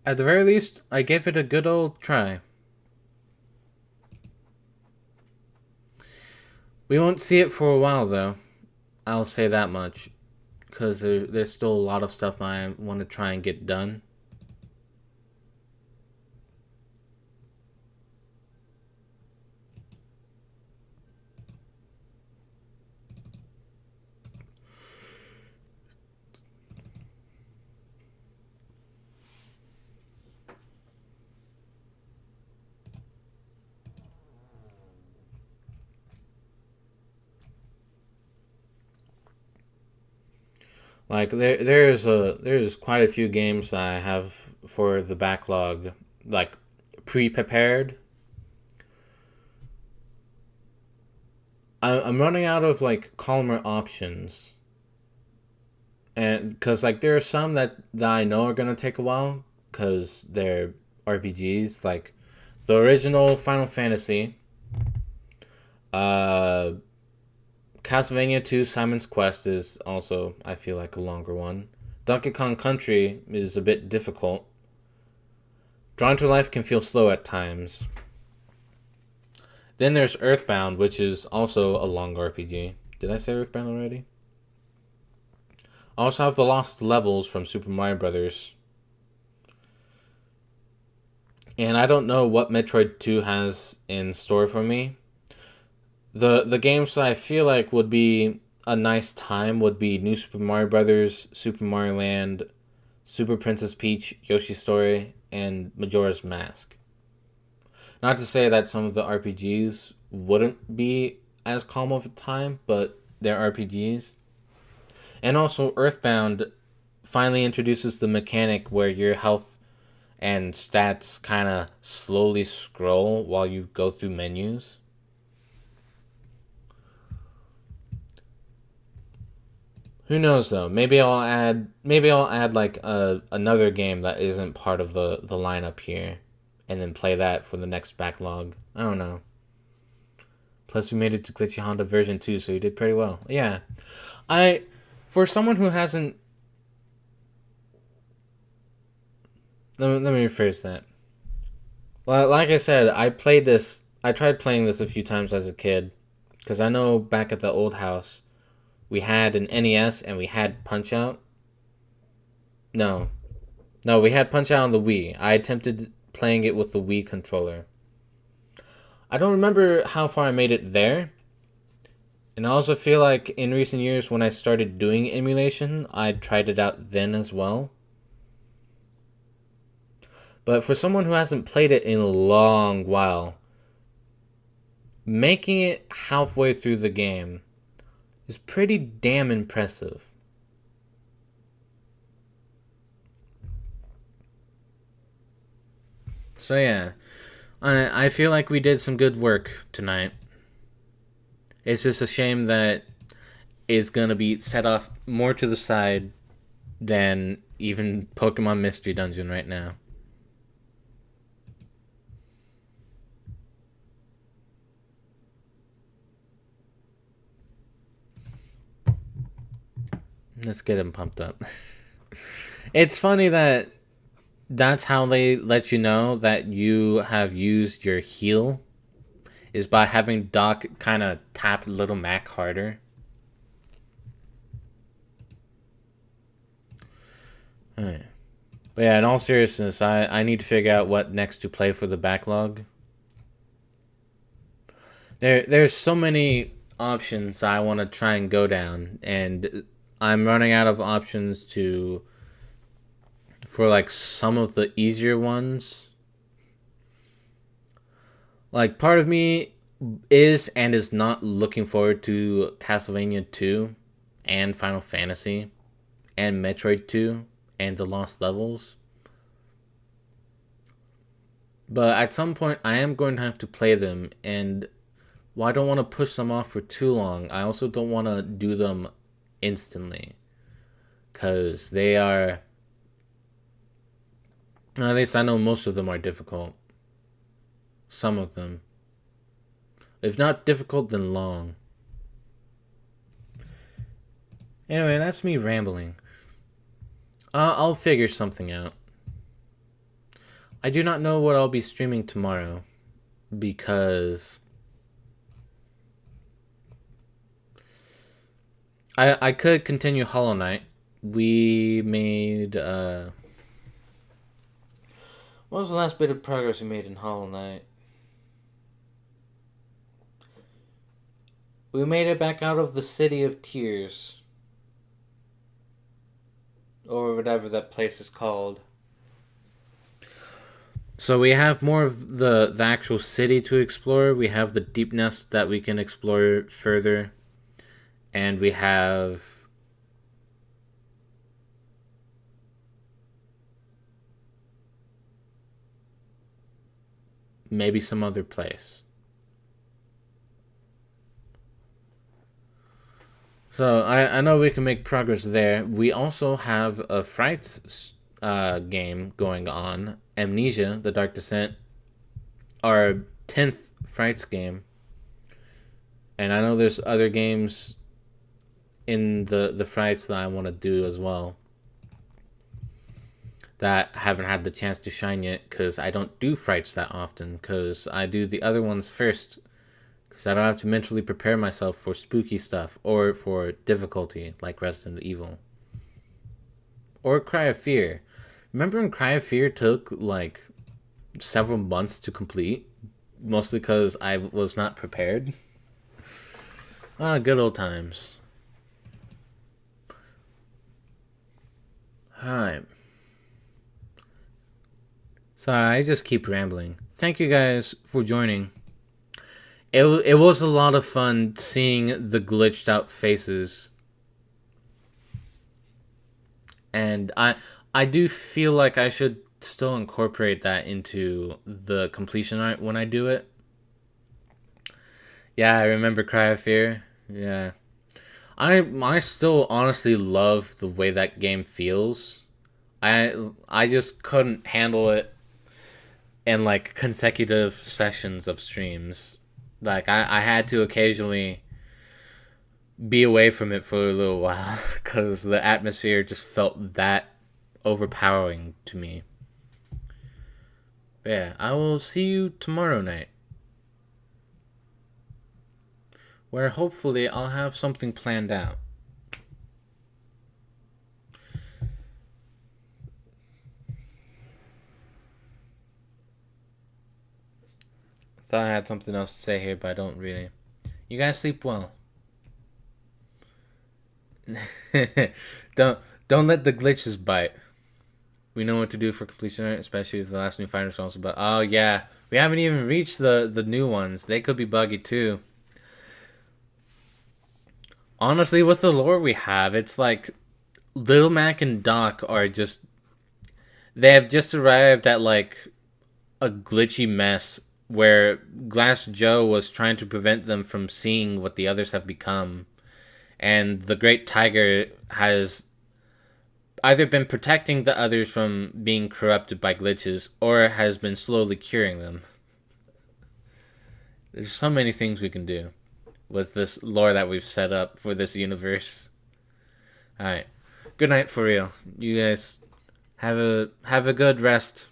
at the very least, I gave it a good old try. We won't see it for a while, though. I'll say that much. Because there's still a lot of stuff I want to try and get done. Like there's quite a few games that I have for the backlog, like pre-prepared. I'm running out of like calmer options, and because like there are some that I know are gonna take a while because they're RPGs, like the original Final Fantasy, uh, Castlevania 2 Simon's Quest is also, I feel like, a longer one. Donkey Kong Country is a bit difficult. Drawn to Life can feel slow at times. Then there's Earthbound, which is also a long RPG. Did I say Earthbound already? I also have the Lost Levels from Super Mario Brothers. And I don't know what Metroid 2 has in store for me. The games that I feel like would be a nice time would be New Super Mario Brothers, Super Mario Land, Super Princess Peach, Yoshi's Story, and Majora's Mask. Not to say that some of the RPGs wouldn't be as calm of a time, but they're RPGs. And also, Earthbound finally introduces the mechanic where your health and stats kind of slowly scroll while you go through menus. Who knows though? Maybe I'll add like another game that isn't part of the lineup here, and then play that for the next backlog. I don't know. Plus, we made it to Glitchy Honda version 2, so you did pretty well. Yeah, for someone who hasn't. Let me rephrase that. Well, like I said, I tried playing this a few times as a kid, because I know back at the old house, we had an NES and we had Punch Out. No, we had Punch Out on the Wii. I attempted playing it with the Wii controller. I don't remember how far I made it there. And I also feel like in recent years when I started doing emulation, I tried it out then as well. But for someone who hasn't played it in a long while, making it halfway through the game is pretty damn impressive. So yeah, I feel like we did some good work tonight. It's just a shame that it's gonna be set off more to the side than even Pokemon Mystery Dungeon right now. Let's get him pumped up. It's funny that that's how they let you know that you have used your heal, is by having Doc kind of tap Little Mac harder. Alright. But yeah, in all seriousness, I need to figure out what next to play for the backlog. There's so many options I want to try and go down, and I'm running out of options for like some of the easier ones. Like, part of me is and is not looking forward to Castlevania 2 and Final Fantasy and Metroid 2 and The Lost Levels. But at some point, I am going to have to play them, and while I don't want to push them off for too long, I also don't want to do them instantly. Because they are... At least I know most of them are difficult. Some of them. If not difficult, then long. Anyway, that's me rambling. I'll figure something out. I do not know what I'll be streaming tomorrow, because I could continue Hollow Knight. We made what was the last bit of progress we made in Hollow Knight? We made it back out of the City of Tears, or whatever that place is called. So we have more of the actual city to explore. We have the Deep Nest that we can explore further. And we have... maybe some other place. So I know we can make progress there. We also have a Frights game going on. Amnesia, The Dark Descent. Our 10th Frights game. And I know there's other games in the Frights that I want to do as well, that haven't had the chance to shine yet, because I don't do Frights that often, because I do the other ones first, because I don't have to mentally prepare myself for spooky stuff, or for difficulty, like Resident Evil. Or Cry of Fear. Remember when Cry of Fear took, like, several months to complete? Mostly because I was not prepared. Good old times. Alright. Sorry, I just keep rambling. Thank you guys for joining. It was a lot of fun seeing the glitched out faces. And I do feel like I should still incorporate that into the completion art when I do it. Yeah, I remember Cry of Fear. Yeah. I still honestly love the way that game feels. I just couldn't handle it in like consecutive sessions of streams. Like I had to occasionally be away from it for a little while because the atmosphere just felt that overpowering to me. But yeah, I will see you tomorrow night, where hopefully I'll have something planned out. Thought I had something else to say here, but I don't really. You guys sleep well. don't let the glitches bite. We know what to do for completion art, especially if the last new fighter songs. But oh yeah, We haven't even reached the new ones. They could be buggy too. Honestly, with the lore we have, it's like Little Mac and Doc are just they have just arrived at like a glitchy mess where Glass Joe was trying to prevent them from seeing what the others have become. And the Great Tiger has either been protecting the others from being corrupted by glitches or has been slowly curing them. There's so many things we can do with this lore that we've set up for this universe. Alright. Good night for real. You guys have a good rest.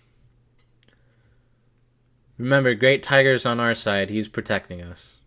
Remember, Great Tiger's on our side. He's protecting us.